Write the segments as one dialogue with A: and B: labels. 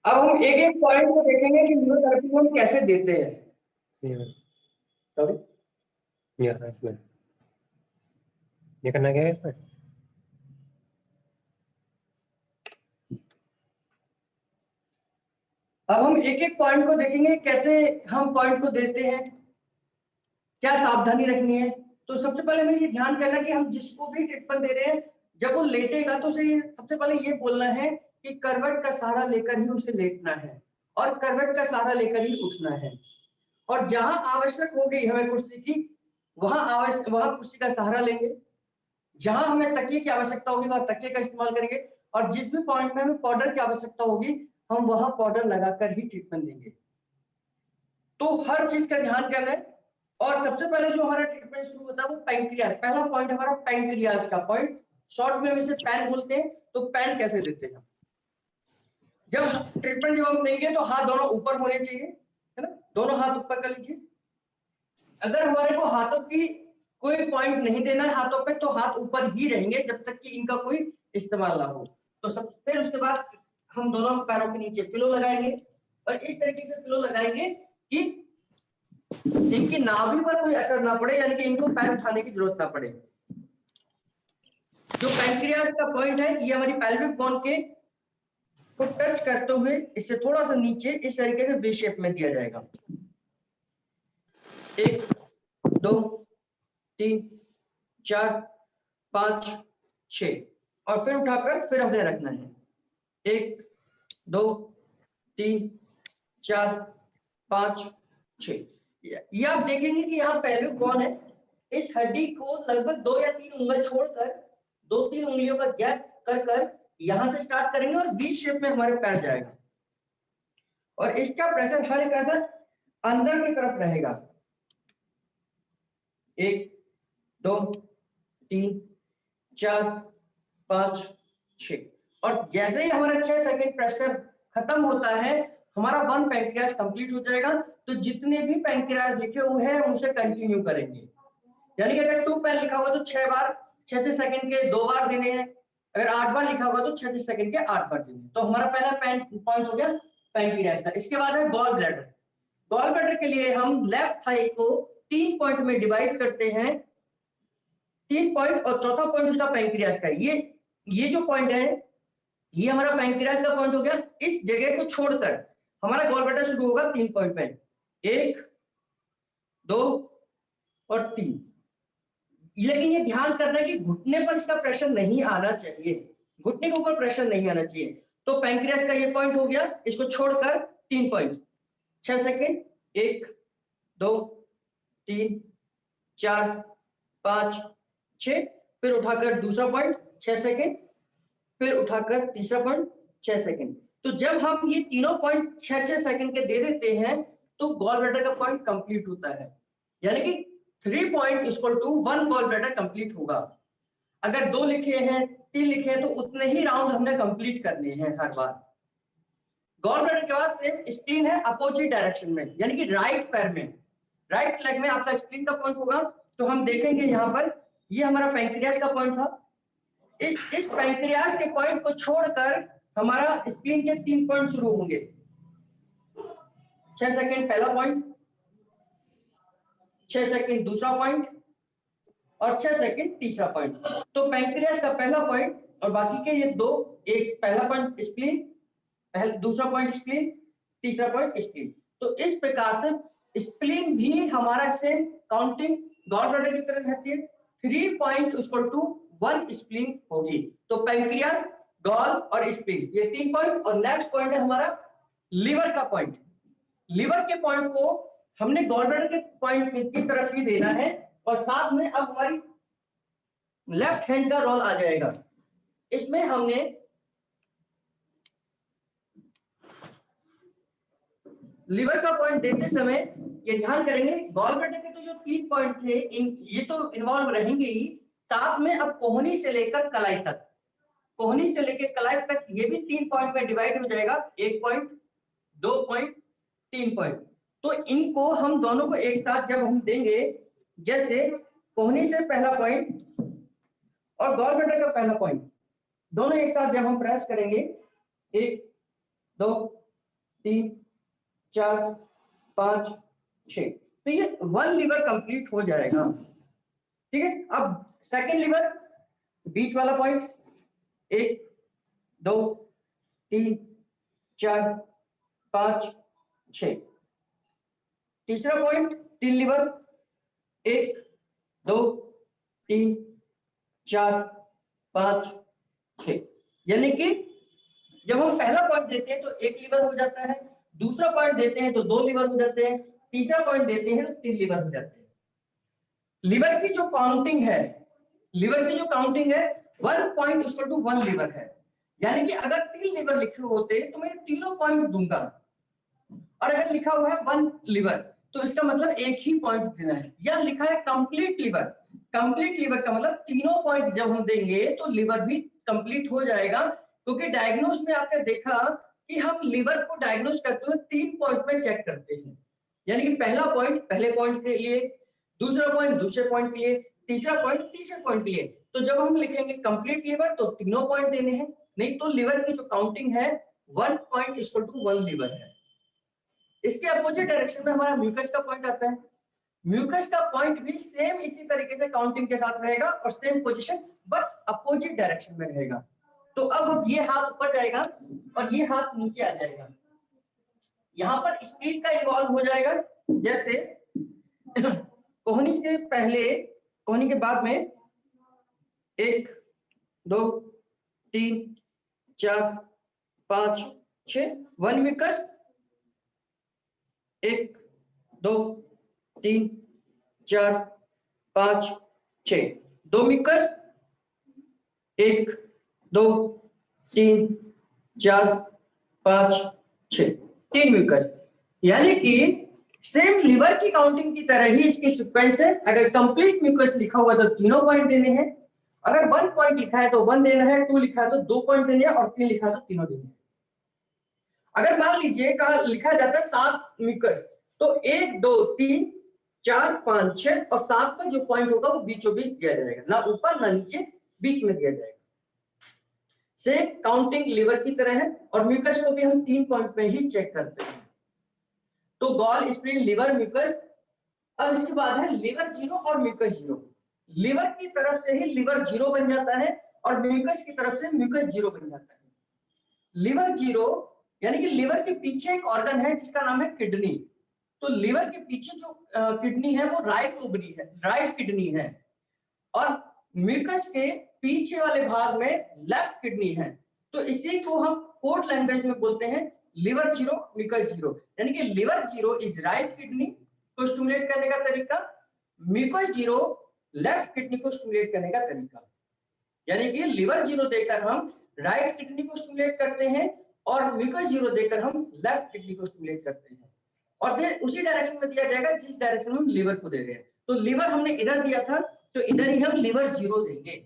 A: अब हम एक एक पॉइंट को देखेंगे कि न्यूरोथेरेपी को हम कैसे देते हैं। सॉरी,
B: ये करना क्या है इसमें?
A: अब हम एक एक पॉइंट को देखेंगे कैसे हम पॉइंट को देते हैं, क्या सावधानी रखनी है। तो सबसे पहले हमें ये ध्यान करना है कि हम जिसको भी ट्रीटमेंट दे रहे हैं, जब वो लेटेगा तो उसे सबसे पहले ये बोलना है कि करवट का सहारा लेकर ही उसे लेटना है और करवट का सहारा लेकर ही उठना है। और जहां आवश्यक होगी हमें कुर्सी की, वहां कुर्सी का सहारा लेंगे। जहां हमें तकिए की आवश्यकता होगी वहां तकिए का इस्तेमाल करेंगे, और जिस भी पॉइंट में हमें पाउडर की आवश्यकता होगी हम वहां पाउडर लगाकर ही ट्रीटमेंट देंगे। तो हर चीज का ध्यान करना है। और सबसे पहले जो हमारा ट्रीटमेंट शुरू होता है वो पैंक्रियाज, पहला पॉइंट हमारा पैंक्रियाज का पॉइंट, शॉर्ट में हम इसे पैन बोलते हैं। तो पैन कैसे देते हैं, जब ट्रीटमेंट जब हम देंगे तो हाथ दोनों ऊपर होने चाहिए, है ना, दोनों हाथ ऊपर कर लीजिए। अगर हमारे को हाथों की कोई पॉइंट नहीं देना है हाथों पे, तो हाथ ऊपर ही रहेंगे जब तक कि इनका कोई इस्तेमाल ना हो। तो सब फिर उसके बाद हम दोनों पैरों के नीचे पिलो लगाएंगे और इस तरीके से पिलो लगाएंगे कि इनकी नाभि पर कोई असर ना पड़े, यानी कि इनको पैर उठाने की जरूरत ना पड़े। जो पैंक्रियाज का पॉइंट है ये हमारी पेल्विक बोन के को टच करते हुए इससे थोड़ा सा नीचे इस तरीके से वी शेप में दिया जाएगा। 1 2 3 4 5 6 और फिर उठाकर फिर हमने रखना है। 1 2 3 4 5 6। ये आप देखेंगे कि यहाँ पेल्विक बोन है, इस हड्डी को लगभग 2 या 3 उंगल छोड़कर 2-3 उंगलियों का गैप कर यहां से स्टार्ट करेंगे और वी शेप में हमारे पैर जाएगा और इसका प्रेशर हल्का सा अंदर की तरफ रहेगा। 1 2 3 4 5 6 और जैसे ही हमारा 6 सेकंड प्रेशर खत्म होता है हमारा 1 पैंक्रियाज कंप्लीट हो जाएगा। तो जितने भी पैंक्रियाज लिखे हुए हैं हम उसे कंटिन्यू करेंगे, यानी कि अगर 2 पैन लिखा होगा तो 6 बार 6 सेकंड के 2 बार देने हैं, अगर 8 बार लिखा होगा तो 6 सेकंड के 8 बार देने हैं। तो हमारा पहला पॉइंट हो गया पैंक्रियाज का। इसके बाद है गॉल ब्लैडर। गॉल ब्लैडर के लिए हम लेफ्ट थाई को 3 पॉइंट में डिवाइड करते हैं, 3 पॉइंट, और चौथा पॉइंट उसका पैंक्रियाज का है। ये जो पॉइंट है ये हमारा पैंक्रियाज का पॉइंट हो गया। इस जगह को छोड़कर हमारा गॉल ब्लैडर शुरू होगा 3 पॉइंट में, 1 2 और 3। लेकिन ये ध्यान करना है कि घुटने पर इसका प्रेशर नहीं आना चाहिए, घुटने के ऊपर प्रेशर नहीं आना चाहिए। तो पैंक्रियाज का ये पॉइंट हो गया, इसको छोड़कर 3 पॉइंट, 6 सेकंड, 1 2 3 4 5 6, फिर उठाकर दूसरा पॉइंट 6 सेकंड, फिर उठाकर तीसरा पॉइंट 6 सेकंड। तो जब हम ये तीनों पॉइंट 6-6 सेकंड के दे देते हैं तो गॉल ब्लैडर का पॉइंट कंप्लीट होता है, यानी कि 3 point equal to 1 gall bladder complete होगा। अगर 2 लिखे हैं 3 लिखे हैं तो उतने ही राउंड हमने कंप्लीट करने हैं हर बार। गॉल ब्लैडर के बाद सेम स्प्लीन है अपोजिट डायरेक्शन में, यानी कि राइट पैर में, राइट लेग में आपका स्प्लीन का पॉइंट होगा। तो हम देखेंगे यहाँ पर ये हमारा पैंक्रियाज का पॉइंट था। इस पैंक्रियाज के पॉइंट को छोड़कर हमारा स्प्लीन के 3 पॉइंट शुरू होंगे। 6 सेकंड पहला पॉइंट, 6 सेकंड दूसरा पॉइंट और 6 सेकंड तीसरा पॉइंट। तो पैंक्रियाज का पहला पॉइंट और बाकी के ये दो, एक पहला पॉइंट स्प्लीन, दूसरा पॉइंट स्प्लीन, तीसरा पॉइंट स्प्लीन। तो इस प्रकार से स्प्लीन भी हमारा सेम काउंटिंग गॉल ब्लैडर की तरह रहती है। 3 पॉइंट इक्वल टू 1 स्प्लीन होगी। तो पैंक्रियाज, गॉल और स्प्लीन ये 3 पॉइंट। और नेक्स्ट पॉइंट है हमारा लीवर का पॉइंट। लीवर के पॉइंट को हमने गॉल ब्लैडर के पॉइंट की तरफ ही देना है और साथ में अब हमारी लेफ्ट हैंड का रोल आ जाएगा। इसमें हमने लीवर का पॉइंट देते समय ये ध्यान करेंगे गॉल ब्लैडर के तो जो 3 पॉइंट थे ये तो इन्वॉल्व रहेंगे ही, साथ में अब कोहनी से लेकर कलाई तक, कोहनी से लेकर कलाई तक ये भी 3 पॉइंट में डिवाइड हो जाएगा। 1 पॉइंट, 2 पॉइंट, 3 पॉइंट। तो इनको हम दोनों को एक साथ जब हम देंगे, जैसे कोहनी से पहला पॉइंट और गॉल ब्लैडर का पहला पॉइंट दोनों एक साथ जब हम प्रेस करेंगे, 1 2 3 4 5 6। तो ये 1 लीवर कंप्लीट हो जाएगा। ठीक है, अब सेकंड लीवर बीच वाला पॉइंट 1 2 3 4 5 6। तीसरा पॉइंट 3 लीवर 1 2 3 4 5 6। यानी कि जब हम पहला पॉइंट देते हैं तो 1 लीवर हो जाता है, दूसरा पॉइंट देते हैं तो 2 लीवर हो जाते हैं, तीसरा पॉइंट देते हैं तो 3 लीवर हो जाते हैं। लीवर की जो काउंटिंग है, लीवर की जो काउंटिंग है 1 पॉइंट इक्वल टू 1 लीवर है। यानी कि अगर 3 लीवर लिखे होते तो मैं तीनों पॉइंट दूंगा, और अगर लिखा हुआ है 1 लीवर तो इसका मतलब एक ही पॉइंट देना है। या लिखा है कंप्लीट लीवर, कंप्लीट लीवर का मतलब तीनों पॉइंट जब हम देंगे तो लीवर भी कंप्लीट हो जाएगा। क्योंकि डायग्नोस में आपने देखा कि हम लीवर को डायग्नोस करते हुए 3 पॉइंट में चेक करते हैं। यानी कि पहला पॉइंट पहले पॉइंट के लिए, दूसरा पॉइंट दूसरे पॉइंट के लिए, तीसरा पॉइंट तीसरे पॉइंट के लिए। तो जब हम लिखेंगे कंप्लीट लीवर तो तीनों पॉइंट देने हैं, नहीं तो लीवर की जो काउंटिंग है 1 पॉइंट इक्वल टू 1 लीवर है। इसके अपोजिट डायरेक्शन में हमारा म्यूकस का पॉइंट आता है। म्यूकस का पॉइंट भी सेम इसी तरीके से काउंटिंग के साथ रहेगा और same position but opposite direction में रहेगा। तो अब ये हाथ ऊपर जाएगा और ये हाथ नीचे आ जाएगा। यहाँ पर स्पीड का इन्वॉल्व हो जाएगा, जैसे कोहनी के पहले, कोहनी के बाद में 1 2 3 4 5 6 1 म्यूकस 1 2 3 4 5 6 2 म्यूकस 1 2 3 4 5 6 3 म्यूकस। यानी कि सेम लिवर की काउंटिंग की तरह ही इसकी सीक्वेंस है। अगर कंप्लीट म्यूकस लिखा हुआ तो तीनों पॉइंट देने हैं, अगर 1 पॉइंट लिखा है तो 1 देना है, 2 लिखा है तो 2 पॉइंट देने हैं, और 3 लिखा है तो तीनों देने हैं। अगर मान लीजिए कहा लिखा जाता है 7 म्यूकस तो 1 2 3 4 5 6 और 7 पर जो पॉइंट होगा वो बीचों बीच दिया जाएगा, ना ऊपर ना नीचे, बीच में दिया जाएगा। सेम काउंटिंग लिवर की तरह है और म्यूकस को भी हम 3 पॉइंट पे ही चेक करते हैं। तो गॉल स्प्लीन लिवर म्यूकस। अब इसके बाद है लिवर जीरो और म्यूकस जीरो। लिवर की तरफ से ही लिवर जीरो बन जाता है और म्यूकस की तरफ से म्यूकस जीरो बन जाता है। लिवर जीरो यानी कि लिवर के पीछे एक ऑर्गन है जिसका नाम है किडनी। तो लिवर के पीछे जो किडनी है वो राइट ओवरी है, राइट किडनी है, और म्यूकस के पीछे वाले भाग में लेफ्ट किडनी है। तो इसी को हम कोड लैंग्वेज में बोलते हैं लिवर जीरो म्यूकस जीरो। यानी कि liver zero is right kidney को स्टिमुलेट करने का तरीका, म्यूकस जीरो लेफ्ट किडनी को स्टिमुलेट करने का तरीका। यानी कि लिवर जीरो देकर हम राइट किडनी को स्टिमुलेट करते हैं और म्यूकस जीरो देकर हम लेफ्ट किडनी को स्टिमुलेट करते हैं, और फिर उसी डायरेक्शन में दिया जाएगा जिस डायरेक्शन में हम लिवर को दे रहे हैं। तो लिवर हमने इधर दिया था तो इधर ही हम लिवर जीरो देंगे।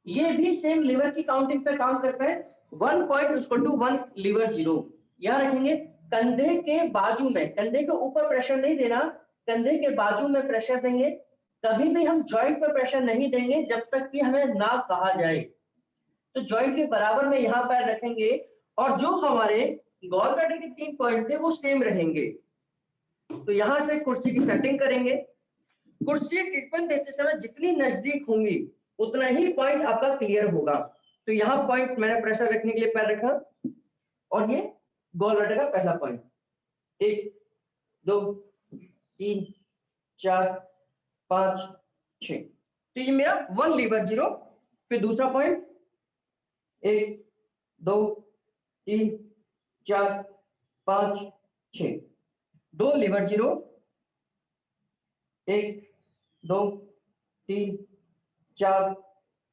A: ये भी सेम लिवर की काउंटिंग पे काम करता है। 1 point equal to 1 liver zero. याद रखेंगे कंधे के बाजू में, कंधे के ऊपर प्रेशर नहीं देना, कंधे के बाजू में प्रेशर देंगे। कभी भी हम जॉइंट पर प्रेशर नहीं देंगे जब तक कि हमें ना कहा जाए। तो जॉइंट के बराबर में यहाँ पैर रखेंगे और जो हमारे गॉल ब्लैडर के 3 पॉइंट थे वो सेम रहेंगे। तो यहां से कुर्सी की सेटिंग करेंगे। कुर्सी ट्रीटमेंट देते समय जितनी नजदीक होंगी उतना ही पॉइंट आपका क्लियर होगा। तो यहाँ पॉइंट मैंने प्रेशर रखने के लिए पैर रखा और ये गॉल ब्लैडर का पहला पॉइंट 1 2 3 4 5 6। तो ये मेरा 1 लीवर जीरो। फिर दूसरा point 1 2 3 4 5 6 2 liver zero 1 2 3 4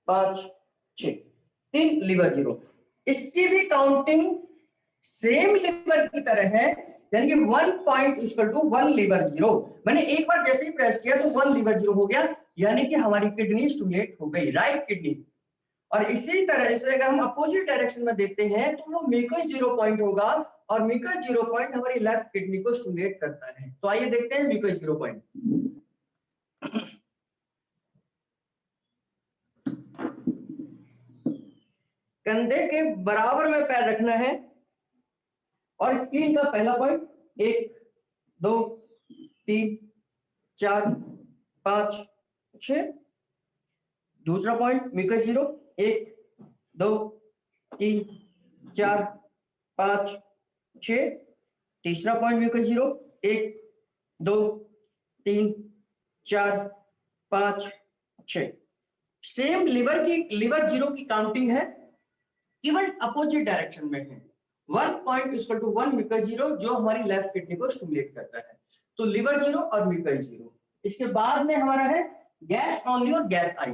A: 5 6 3 liver zero. इसकी भी काउंटिंग सेम लीवर की तरह है, यानी कि 1 point equal to 1 liver zero. मैंने एक बार जैसे ही प्रेस किया तो 1 लीवर जीरो हो गया, यानी कि हमारी किडनी स्टिमुलेट हो गई, राइट किडनी। और इसी तरह से अगर हम अपोजिट डायरेक्शन में देखते हैं तो वो म्यूकस जीरो पॉइंट होगा और म्यूकस जीरो पॉइंट हमारी लेफ्ट किडनी को स्टिमुलेट करता है। तो आइए देखते हैं म्यूकस जीरो पॉइंट। कंधे के बराबर में पैर रखना है और स्प्लीन का पहला पॉइंट 1 2 3 4 5 6, दूसरा पॉइंट म्यूकस 0 1 2 3 4 5 6, तीसरा पॉइंट म्यूकस 0 1 2 3 4 5 6। सेम लिवर 0 की काउंटिंग है, केवल अपोजिट डायरेक्शन में है। 1 पॉइंट इक्वल टू 1 म्यूकस 0 जो हमारी लेफ्ट किडनी को स्टिमुलेट करता है। तो लिवर 0 और म्यूकस 0। इसके बाद में हमारा है गैस ओनली और गैस आई।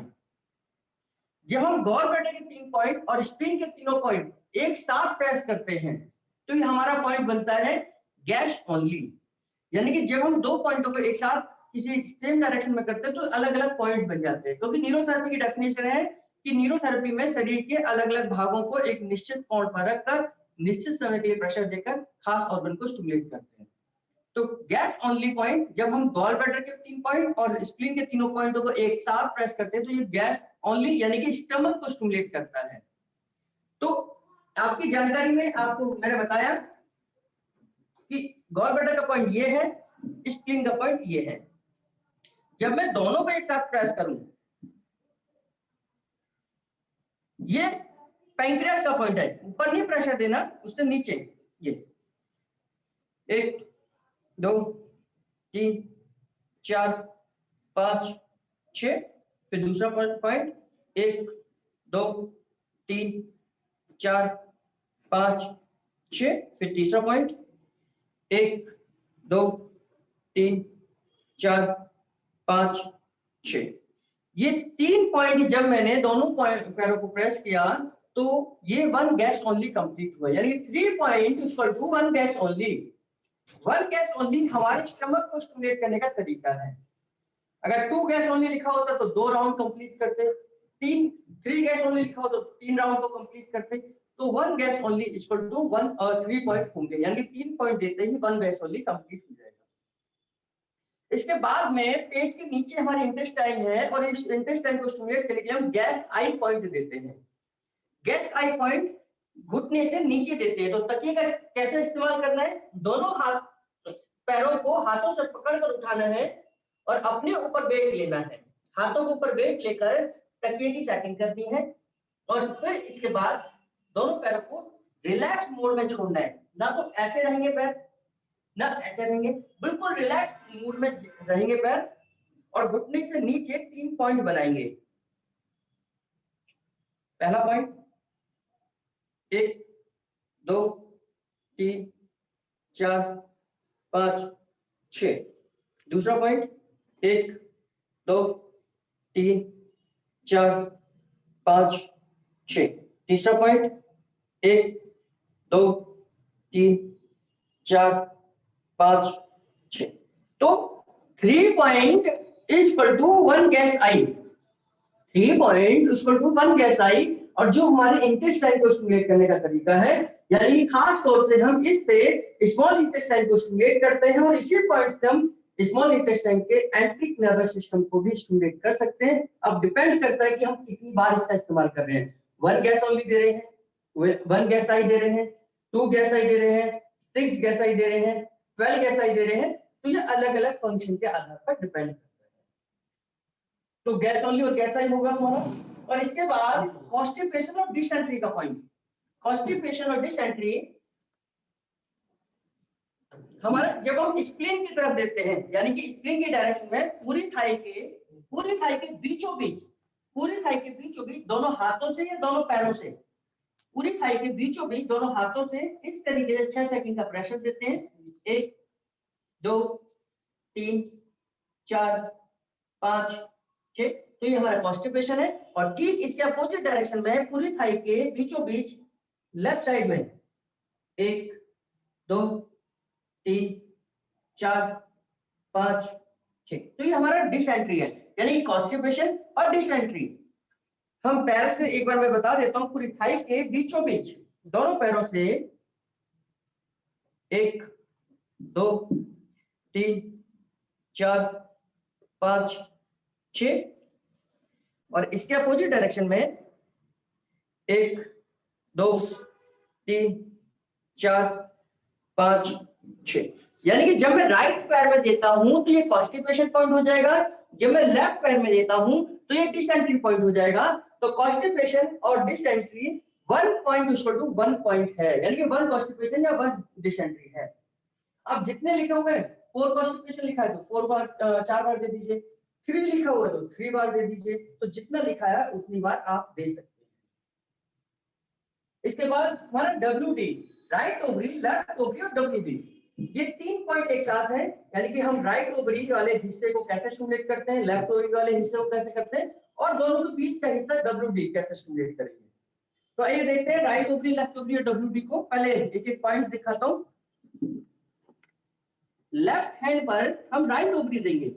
A: जब हम गॉल ब्लैडर के 3 पॉइंट और स्प्लीन के तीनों पॉइंट एक साथ प्रेस करते हैं तो ये हमारा पॉइंट बनता है गैस ओनली। यानी कि जब हम 2 पॉइंटों को एक साथ किसी सेम डायरेक्शन में करते हैं तो अलग अलग पॉइंट बन जाते हैं। क्योंकि न्यूरोथेरेपी की डेफिनेशन है कि न्यूरोथेरेपी में शरीर के अलग अलग भागों को एक निश्चित कोण पर रखकर निश्चित समय के लिए प्रेशर देकर खास ऑर्गन को स्टिमुलेट करते हैं। तो गैस ओनली पॉइंट जब हम गॉल ब्लैडर के 3 पॉइंट और स्प्लीन के तीनों पॉइंटों को एक साथ प्रेस करते हैं तो ये गैस ओनली यानी कि स्टमक को स्टिमुलेट करता है। तो आपकी जानकारी में आपको मैंने बताया कि गॉल ब्लैडर का पॉइंट ये है, स्प्लीन का पॉइंट ये है। जब मैं दोनों को एक साथ प्रेस करूं, ये पैंक्रियास का पॉइंट है, ऊपर नहीं प्रेशर देना, उससे नीचे। ये 1 2 3 4 5 6, फिर दूसरा पॉइंट 1 2 3 4 5 6, फिर तीसरा पॉइंट 1 2 3 4 5 6। ये 3 पॉइंट जब मैंने दोनों पैरों को प्रेस किया तो ये 1 गैस ओनली कंप्लीट हुआ। यानी 3 point equal to 1 gas only. 1 gas only हमारे स्टमक को स्टिमुलेट करने का तरीका है। अगर 2 गैस ओनली लिखा होता तो 2 राउंड कंप्लीट करते, 3 गैस ओनली लिखा होता तो 3 राउंड को कंप्लीट करते। तो 1 गैस ओनली इक्वल टू 1 और 3 पॉइंट होंगे, यानी 3 पॉइंट देते ही 1 गैस ओनली कंप्लीट हो जाएगा। इसके बाद में पेट के नीचे हमारे इंटेस्टाइन है और इस इंटेस्टाइन को स्टिमुलेट करने के लिए हम गैस आई पॉइंट देते हैं। गैस आई पॉइंट घुटने से नीचे देते हैं। तो तकिए का कैसे इस्तेमाल करना है, दोनों हाथ पैरों को हाथों से पकड़कर उठाना है और अपने ऊपर वेट लेना है। हाथों के ऊपर वेट लेकर तकिए की सेटिंग करनी है और फिर इसके बाद दोनों पैरों को रिलैक्स मोड में छोड़ना है। ना तो ऐसे रहेंगे पैर ना ऐसे रहेंगे, बिल्कुल रिलैक्स मूड में रहेंगे पैर और घुटने से नीचे 3 पॉइंट बनाएंगे। पहला पॉइंट 1 2 3 4 5 6, दूसरा पॉइंट 1 2 3 4 5 6, तीसरा पॉइंट 1 2 3 4 5 6। तो 3 पॉइंट इक्वल टू 1 गैस आई। 3 पॉइंट इक्वल टू 1 गैस आई। और जो हमारे इंटेस्टाइन को स्टिमुलेट करने का तरीका है, यानी खास तौर से हम इससे स्मॉल इंटेस्टाइन को स्टिमुलेट करते हैं और इसी पॉइंट से हम स्मॉल इंटेस्टाइन के एंट्रिक नर्वस सिस्टम को भी स्टिमुलेट कर सकते हैं। अब डिपेंड करता है कि हम कितनी बार इसका इस्तेमाल कर रहे हैं। 1 गैस ओनली दे रहे हैं, 1 गैस आई दे रहे हैं, 2 गैस आई दे रहे हैं, 6 गैस आई दे रहे हैं, 12 गैस आई दे रहे हैं। तो ये अलग अलग फंक्शन के आधार पर डिपेंड करता है। तो गैस ओनली और गैस आई होगा हमारा। और इसके बाद कॉन्स्टिपेशन और डिसेंट्री का पॉइंट। कॉन्स्टिपेशन और डिसेंट्री हमारा जब हम स्प्लीन की तरफ देते हैं, यानी कि स्प्लीन की डायरेक्शन में पूरी थाई के बीचों बीच दोनों हाथों से या दोनों पैरों से, पूरी थाई के बीचों बीच दोनों हाथों से इस तरीके से 6 सेकंड का प्रेशर देते हैं। 1 2 3 4 5 6। तो ये हमारा कॉन्स्टिपेशन है। और ठीक इसके अपोजिट डायरेक्शन में पूरी थाई के बीचों बीच लेफ्ट साइड में 1 2 3 4 5 6। तो ये हमारा डिसेंट्री है, यानी कॉन्स्टिपेशन और डिसेंट्री। हम पैर से एक बार मैं बता देता हूं, पूरी थाई के बीचों बीच दोनों पैरों से 1 2 3 4 5 6। और इसके अपोजिट डायरेक्शन में 1 2 3 4 5 6। यानी कि जब मैं राइट पैर में देता हूं तो ये कॉन्स्टिपेशन पॉइंट हो जाएगा, जब मैं लेफ्ट पैर में देता हूं तो ये डिसेंट्री पॉइंट हो जाएगा। तो कॉन्स्टिपेशन और dysentery 1 point equal to 1 point है, यानी कि 1 कॉन्स्टिपेशन या 1 डिसेंट्री है। अब जितने लिखे हुए हैं 4 कॉन्स्टिपेशन लिखा है तो 4 बार 4 बार दे दीजिए, 3 लिखा हुआ है तो 3 बार दे दीजिए, तो जितना लिखा है उतनी बार आप दे सकते हैं। इसके बाद हमारा WD, right ovary, left ovary और WD, ये 3 पॉइंट एक साथ हैं, यानी कि हम राइट ओवरी वाले हिस्से को कैसे स्टिमुलेट करते हैं, लेफ्ट ओवरी वाले हिस्से को कैसे करते हैं, और दोनों के बीच का हिस्सा WD कैसे स्टिमुलेट करेंगे। तो आइए देखते हैं राइट ओवरी, लेफ्ट ओवरी और WD को। पहले एक-एक पॉइंट दिखाता हूं। लेफ्ट हैंड पर हम राइट ओवरी देंगे,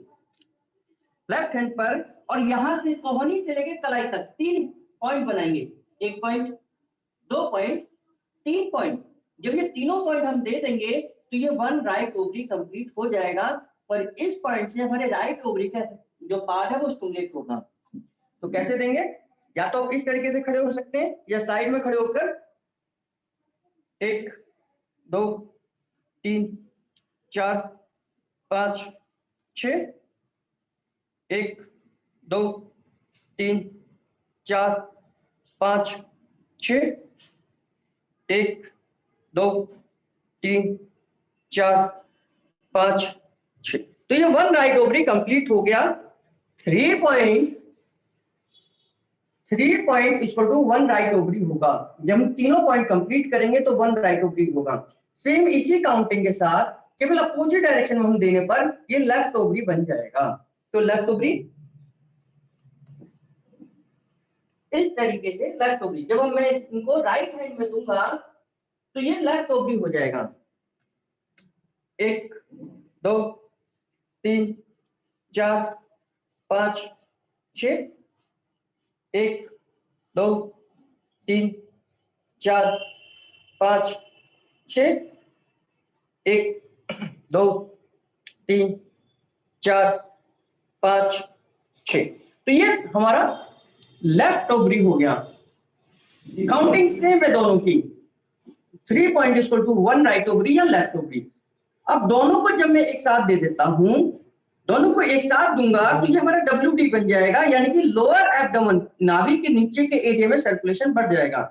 A: लेफ्ट हैंड पर, और यहां से कोहनी से लेकर कलाई तक 3 पॉइंट बनाएंगे। 1 पॉइंट, 2 पॉइंट, 3 पॉइंट। जब ये तीनों पॉइंट हम दे देंगे तो ये 1 राइट ओवरी कंप्लीट हो जाएगा, और इस पॉइंट से हमारे राइट ओवरी का जो पार्ट है वो स्टिमुलेट होगा। तो कैसे देंगे, या तो आप इस तरीके से खड़े हो सकते हैं या साइड में खड़े होकर 1 2 3 4 5 6, 1 2 3 4 5 6, 1 2 3 4 5 6। तो ये 1 राइट ओवरी कंप्लीट हो गया। 3 point equal to 1 right ovary होगा। जब हम तीनों पॉइंट कंप्लीट करेंगे तो 1 राइट ओवरी होगा। सेम इसी काउंटिंग के साथ केवल अपोजिट डायरेक्शन में हम देने पर ये लेफ्ट ओवरी बन जाएगा। तो लेफ्ट ओवरी इस तरीके से, लेफ्ट ओवरी जब मैं इनको राइट हैंड में दूंगा तो ये लेफ्ट ओवरी हो जाएगा। 1 2 3 4 5 6, 1 2 3 4 5 6, 1 2 3 4 5 6। तो ये हमारा लेफ्ट ओवरी हो गया। काउंटिंग सेम है दोनों की। 3 point equal to 1 right ovary या लेफ्ट ओवरी। अब दोनों को जब मैं एक साथ दे देता हूं, दोनों को एक साथ दूंगा तो ये हमारा WD बन जाएगा, यानी कि लोअर एब्डोमेन, नाभि के नीचे के एरिया में सर्कुलेशन बढ़ जाएगा।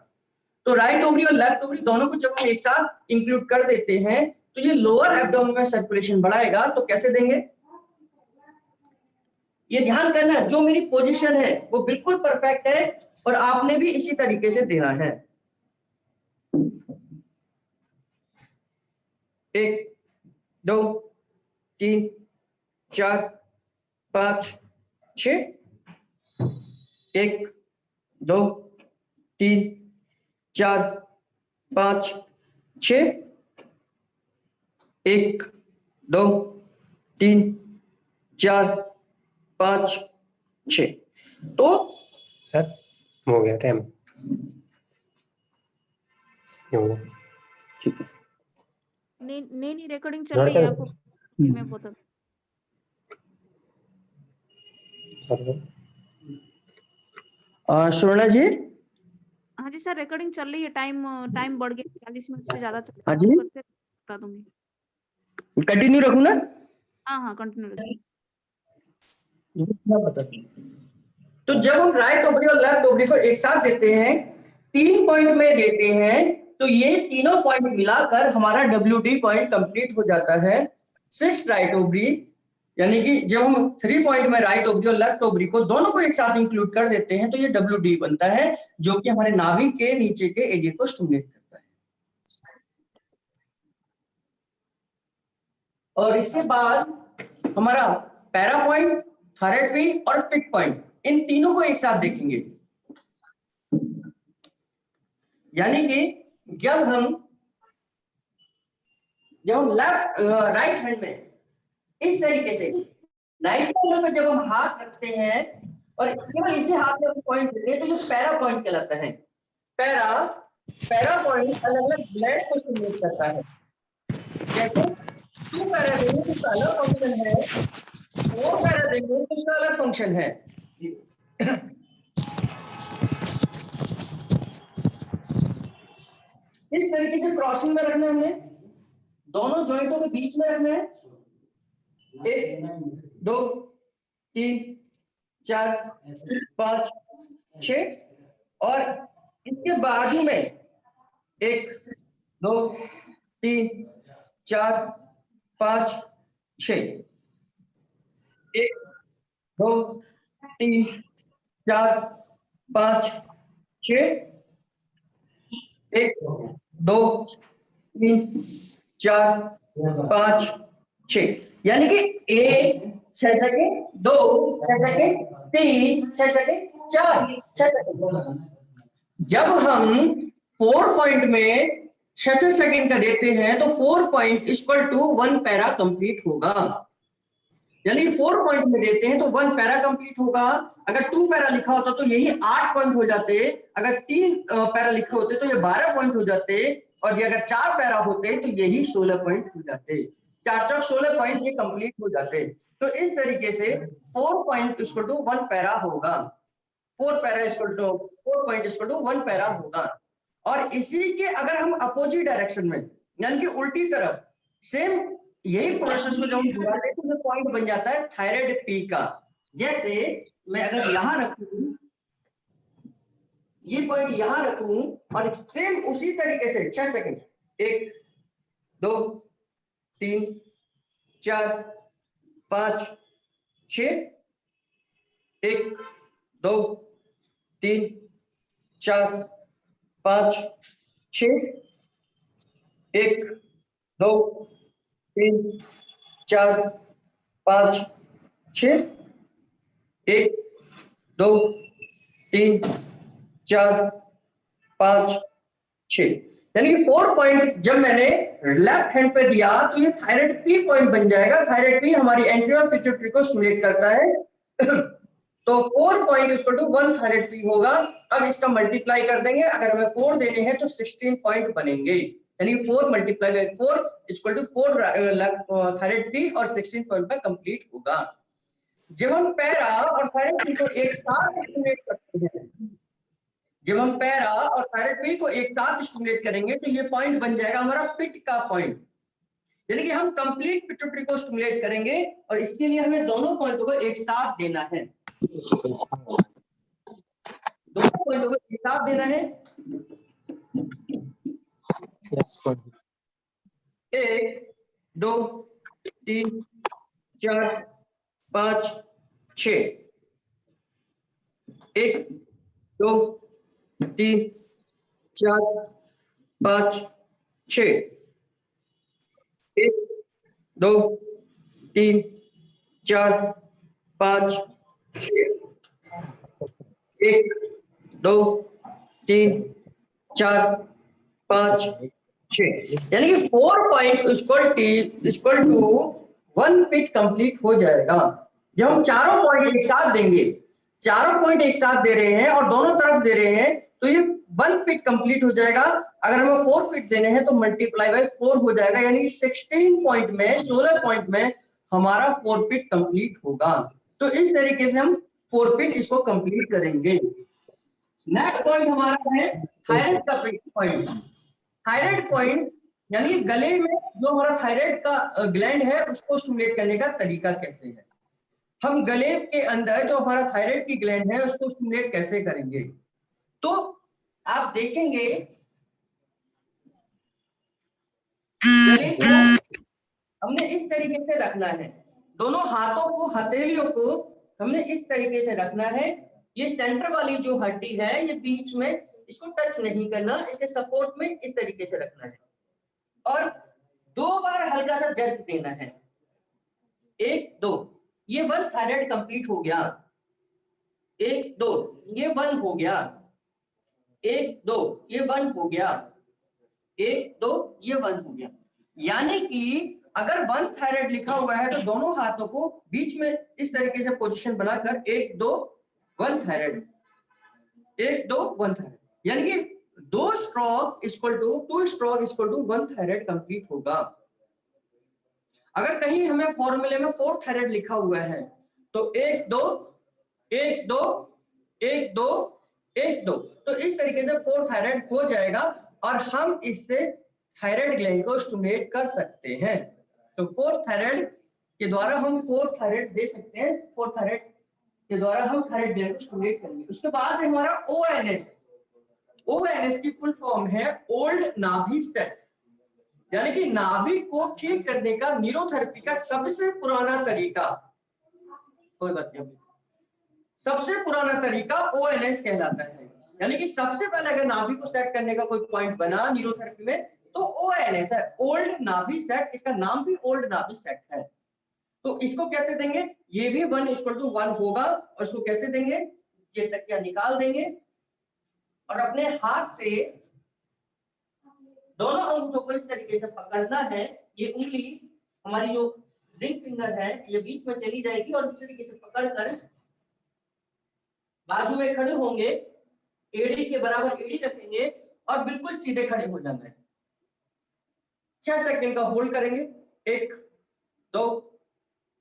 A: तो राइट ओवरी और लेफ्ट ओवरी दोनों को जब हम एक साथ इंक्लूड कर देते हैं तो ये लोअर एब्डोमेन में सर्कुलेशन बढ़ाएगा। तो कैसे देंगे, ये ध्यान करना है, जो मेरी पोजीशन है वो बिल्कुल परफेक्ट है और आपने भी इसी तरीके से देना है। 1 2 3 4 5 6, 1 2 3 4 5 6, 1 2 3 4 5 6। तो
B: सर हो गया टाइम, हो गया।
C: नहीं रिकॉर्डिंग चल रही है, आपको मैं बता।
A: सुवर्णा जी,
C: हाँ जी सर, रिकॉर्डिंग चल रही है। टाइम बढ़ गया, 40 मिनट से ज्यादा चल
A: हाँ
C: रहा है।
A: जी,
C: बता दूंगी।
A: कंटिन्यू रखूं ना?
C: हाँ कंटिन्यू रखिए।
A: तो जब हम राइट ओवरी और लेफ्ट ओवरी को एक साथ देते हैं, 3 पॉइंट में देते हैं, तो ये तीनों पॉइंट मिलाकर हमारा WD पॉइंट कंप्लीट हो जाता है। 6 राइट ओवरी, यानी कि जब हम 3 पॉइंट में राइट ओवरी और लेफ्ट ओवरी को दोनों को एक साथ इंक्लूड कर देते हैं तो ये WD बनता है, जो कि हमारे नाभि के नीचे के एरिया को स्टिमुलेट करता है। और इसके बाद हमारा पैरा पॉइंट, थॉरैक्स और पिट पॉइंट, इन तीनों को एक साथ देखेंगे। यानी कि जब हम लेफ्ट राइट हैंड में इस तरीके से राइट हैंड में जब हम हाथ रखते हैं और केवल इसी हाथ में हम पॉइंट देते हैं तो ये पैरा पॉइंट कहलाता है। पैरा पॉइंट अलग अलग ग्लैंड को स्टिमुलेट करता है। जैसे 2 पैरा देंगे तो उसका अलग फंक्शन है, 4 पैरा देंगे तो उसका अलग फंक्शन है। इस तरीके से क्रॉसिंग में रखना है हमने। दोनों जॉइंटों के बीच में रखना है, 1 2 3 4 5 6, और इसके बाजू में 1 2 3 4 5 6, 1 2 3 4 5 6, 1 2 3 4 5 6, यानी कि 1 6 सेकेंड, 2 6 सेकेंड, 3 6 सेकेंड, 4 6 सेकेंड। जब हम 4 पॉइंट में 6 सेकेंड का देते हैं तो 4 point equal to 1 para complete होगा, यानी 4 पॉइंट में देते हैं तो 1 पैरा कंप्लीट होगा। अगर 2 पैरा लिखा होता तो यही 8 पॉइंट हो जाते, अगर 3 पैरा लिखे होते तो ये 12 पॉइंट हो जाते, और ये अगर 4 पैरा होते तो यही 16 पॉइंट हो जाते। 4 4 16 पॉइंट ये कंप्लीट हो जाते। तो इस तरीके से 4 पॉइंट इक्वल टू 1 पैरा होगा, 4 para equal to 4 point equal to 1 para होगा। और इसी के अगर हम अपोजिट डायरेक्शन में, यानी कि उल्टी तरफ, सेम यही प्रोसेस को जब हम दोहराते हैं तो पॉइंट बन जाता है थायराइड पी का। जैसे मैं अगर यहां रखूं, ये पॉइंट यहां रखूं, और सेम उसी तरीके से 6 सेकंड, 1 2 3 4 5 6, 1 2 3 4 5 6, 1 2 3 4 5 6, 1 2 3 4 5 6, यानी कि 4 पॉइंट जब मैंने लेफ्ट हैंड पे दिया तो ये थायराइड पी पॉइंट बन जाएगा। थायराइड पी हमारी एंटीरियर पिट्यूटरी को स्टिमुलेट करता है। तो 4 point equal to 1 thyroid P होगा। अब इसका मल्टीप्लाई कर देंगे, अगर हमें 4 देने हैं तो 16 पॉइंट बनेंगे, यानी 4 multiply by 4 equal to 4 thyroid P, और 16 पॉइंट पे कंप्लीट होगा। जब हम पैरा और थायराइड पी को एक साथ स्टिमुलेट करते हैं, जब हम पैरा और थायराइड पी को एक साथ स्टिमुलेट करेंगे तो ये पॉइंट बन जाएगा हमारा पिट का पॉइंट, यानी कि हम कंप्लीट पिट्यूटरी को स्टिमुलेट करेंगे, और इसके लिए हमें दोनों पॉइंटों को एक साथ देना है, दोनों पॉइंटों को एक साथ देना है। 1 2 3 4 5 6, 1 2 3 4 5 6, 1 2 3 4 5 6, 1 2 3 4 5 6, यानी कि 4 point equal to 1 pit complete हो जाएगा। जब हम चारों पॉइंट एक साथ देंगे, चारों पॉइंट एक साथ दे रहे हैं और दोनों तरफ दे रहे हैं, तो ये 1 पिट कंप्लीट हो जाएगा। अगर हमें 4 पिट देने हैं तो मल्टीप्लाई बाय 4 हो जाएगा, यानी 16 पॉइंट में 16 पॉइंट में हमारा 4 पिट कंप्लीट होगा। तो इस तरीके से हम 4 पिट इसको कंप्लीट करेंगे। नेक्स्ट पॉइंट हमारा है थायराइड का पॉइंट। थायराइड पॉइंट यानी गले में जो हमारा थायराइड का ग्लैंड है उसको स्टिमुलेट करने का तरीका कैसे है। हम गले के अंदर जो हमारा थायराइड की ग्लैंड है उसको स्टिमुलेट कैसे करेंगे, तो आप देखेंगे गले को हमने इस तरीके से रखना है, दोनों हाथों को, हथेलियों को हमने इस तरीके से रखना है। ये सेंटर वाली जो हड्डी है ये बीच में, इसको टच नहीं करना, इसके सपोर्ट में इस तरीके से रखना है, और 2 बार हल्का सा जर्क देना है। 1 2, ये 1 थायराइड कंप्लीट हो गया। 1 2, ये 1 हो गया। 1 2, ये 1 हो गया। 1 2, ये 1 हो गया। यानी कि अगर 1 थायराइड लिखा हुआ है तो दोनों हाथों को बीच में इस तरीके से पोजीशन बनाकर 1 2 1 थायराइड, 1 2 1 थायराइड, यानी कि 2 stroke equal to 2 stroke equal to 1 thyroid complete होगा। अगर कहीं हमें फॉर्मूले में 4 थायराइड लिखा हुआ है तो 1 2 1 2 1 2 1 2, तो इस तरीके से 4 थायराइड हो जाएगा। और हम इससे थायराइड ग्लैंड को स्टिमुलेट कर सकते हैं। तो फोर्थ थायराइड के द्वारा हम फोर्थ थायराइड दे सकते हैं, फोर्थ थायराइड के द्वारा हम थायराइड ग्लैंड को स्टिमुलेट करेंगे। उसके बाद है हमारा ओएनएस। ओएनएस की फुल फॉर्म है ओल्ड नाभि सेट, यानी कि नाभि को ठीक करने का न्यूरोथेरेपी का सबसे पुराना तरीका, कोई बात नहीं, सबसे पुराना तरीका ओएनएस कहलाता है। यानी कि सबसे पहले अगर नाभि को सेट करने का कोई पॉइंट बना न्यूरोथेरेपी में तो ओएनएस है, ओल्ड नाभि सेट। इसका नाम भी ओल्ड नाभि सेट है। तो इसको कैसे देंगे, ये भी 1:1 होगा। और इसको कैसे देंगे, ये तकिया निकाल देंगे और अपने हाथ से दोनों अंगूठों को इस तरीके से पकड़ना है। ये उंगली हमारी जो रिंग फिंगर है ये बीच में चली जाएगी और इस तरीके से पकड़कर बाजू में खड़े होंगे, एड़ी के बराबर एड़ी रखेंगे और बिल्कुल सीधे खड़े हो जाना है। 6 सेकंड का होल्ड करेंगे। 1 2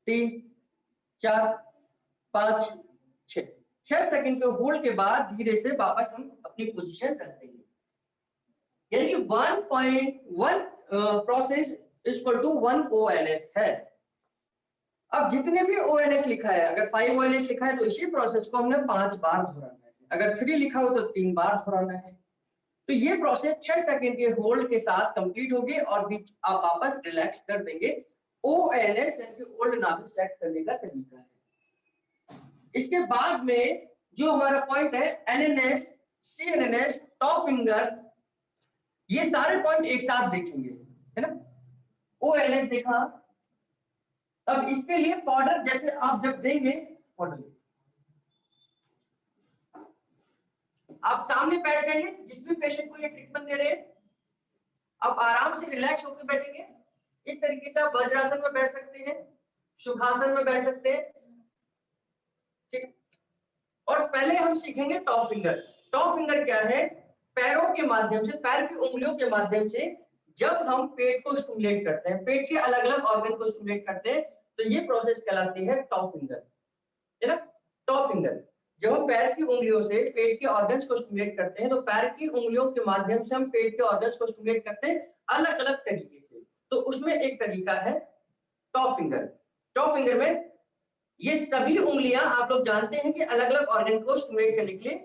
A: 3 4 5 6 6 सेकंड के होल्ड के बाद धीरे से वापस हम अपनी पोजीशन रख देंगे। यानी कि 1.1 प्रोसेस इक्वल टू 1 ONS है। अब जितने भी ONS लिखा है, अगर 5 ONS लिखा है तो इसी प्रोसेस को हमने 5 बार दोहराना है, अगर 3 लिखा हो तो 3 बार दोहराना है। तो ये प्रोसेस 6 सेकंड के होल्ड के साथ कंप्लीट होगी और बीच आप वापस रिलैक्स कर देंगे। ONS यानी कि ओल्ड नाभि सेट करने का तरीका है। इसके बाद में जो हमारा पॉइंट है NNS, CNNS, टॉप फिंगर, ये सारे पॉइंट एक साथ देखेंगे, है ना। ONS देखा। अब इसके लिए पाउडर, जैसे आप जब देंगे पाउडर, आप सामने बैठ जाएंगे, जिस भी पेशेंट को ये ट्रीटमेंट दे रहे हैं आप आराम से रिलैक्स होकर बैठेंगे। इस तरीके से आप वज्रासन में बैठ सकते हैं, सुखासन में बैठ सकते हैं, ठीक। और पहले हम सीखेंगे टॉप फिंगर। टॉप फिंगर क्या है, पैरों के माध्यम से, पैर की उंगलियों के माध्यम से जब हम पेट को स्टिमुलेट करते हैं, पेट के अलग अलग ऑर्गन को स्टिमुलेट करते हैं, तो ये प्रोसेस कहलाती है टॉप फिंगर, है ना। टॉप फिंगर जब हम पैर की उंगलियों से पेट के ऑर्गन्स को स्टिमुलेट करते हैं, तो पैर की उंगलियों के माध्यम से हम पेट के ऑर्गन्स को स्टिमुलेट करते हैं अलग अलग तरीके से। तो उसमें एक तरीका है टॉप फिंगर। टॉप फिंगर में ये सभी उंगलियां आप लोग जानते हैं कि अलग अलग ऑर्गन को स्टिमुलेट करने के लिए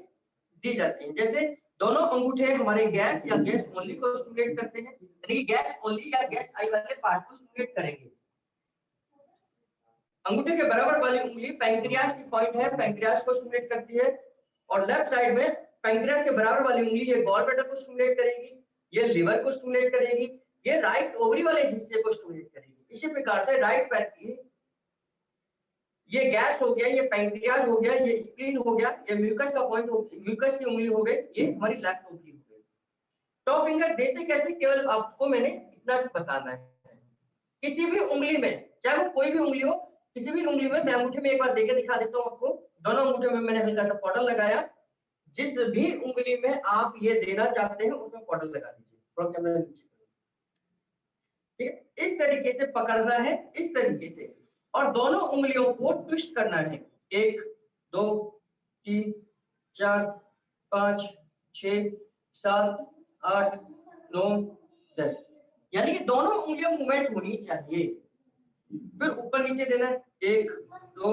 A: दी जाती हैं। जैसे दोनों अंगूठे हमारे गैस या गैस ओनली को स्टिमुलेट करते हैं, यानी गैस ओनली या गैस आई वाले पार्ट को स्टिमुलेट करेंगे। अंगूठे के बराबर वाली उंगली पैंक्रियास की पॉइंट है, पैंक्रियास को स्टिमुलेट करती है। और लेफ्ट साइड में पैंक्रियास के बराबर वाली उंगली ये गॉल ब्लैडर को स्टिमुलेट करेगी, ये लिवर को स्टिमुलेट करेगी, ये राइट ओवरी वाले हिस्से को स्टिमुलेट करेगी। इसी प्रकार से राइट पैर की ये गैस हो गया, ये पैंक्रियास हो गया, ये स्प्लीन हो गया, ये म्यूकस का पॉइंट हो गया, म्यूकस की उंगली हो गई, ये हमारी लेफ्ट ओवरी हो गई। टॉप फिंगर देते कैसे, केवल आपको मैंने इतना बताना है। किसी भी उंगली में, चाहे वो कोई भी उंगली हो, किसी भी उंगली में, मैं अंगूठे में एक बार देके दिखा देता हूँ आपको। दोनों अंगूठे में मैंने हल्का सा पाउडर लगाया। जिस भी उंगली में आप ये देना चाहते हैं उसमें पाउडर लगा दीजिए, थोड़ा कैमरा नीचे, ठीक है। इस तरीके से पकड़ना है, इस तरीके से, और दोनों उंगलियों को ट्विस्ट करना है। 1 2 3 4 5 6 7 8 9 10, यानी कि दोनों उंगलियों मूवमेंट होनी चाहिए। फिर ऊपर नीचे देना है, 1 2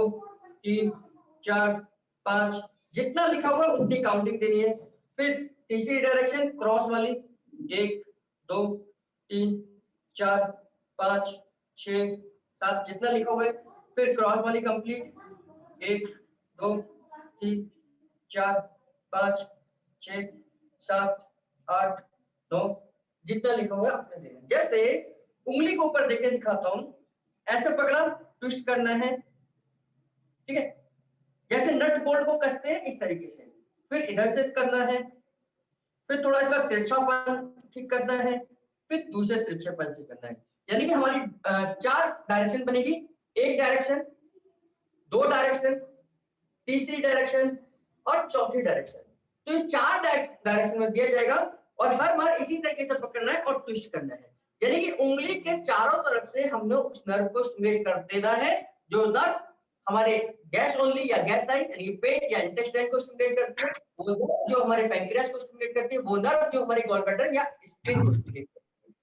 A: 3 4 5, जितना लिखा हुआ है उतनी काउंटिंग देनी है। फिर तीसरी डायरेक्शन क्रॉस वाली, 1 2 3 4 5 6 7, जितना लिखा हुआ है। फिर क्रॉस वाली कंप्लीट, 1 2 3 4 5 6 7 8 9, जितना लिखा हुआ है आपने देना। जैसे उंगली को ऊपर देके दिखाता हूं, ऐसे पकड़ा, ट्विस्ट करना है, ठीक है। जैसे नट बोल्ट को कसते हैं इस तरीके से। फिर इधर से करना है, फिर थोड़ा इसका तिरछापन ठीक करना है, फिर दूसरे तिरछेपन से करना है। यानी कि हमारी 4 डायरेक्शन बनेगी, 1 डायरेक्शन, 2 डायरेक्शन, तीसरी डायरेक्शन और चौथी डायरेक्शन। तो ये 4 डायरेक्शन में दिया जाएगा और हर बार इसी तरीके से पकड़ना है और ट्विस्ट करना है। यानी कि उंगली के चारों तरफ से हमने उस नर्व को स्टिमुलेट कर देना है, जो नर्व हमारे गैस ओनली या गैस साइड यानी पेट या इंटेस्टाइन को स्टिमुलेट करती है, वो जो हमारे पैंक्रियास को स्टिमुलेट करती है, वो नर्व जो हमारे गॉल ब्लैडर या स्प्लीन को स्टिमुलेट करती है।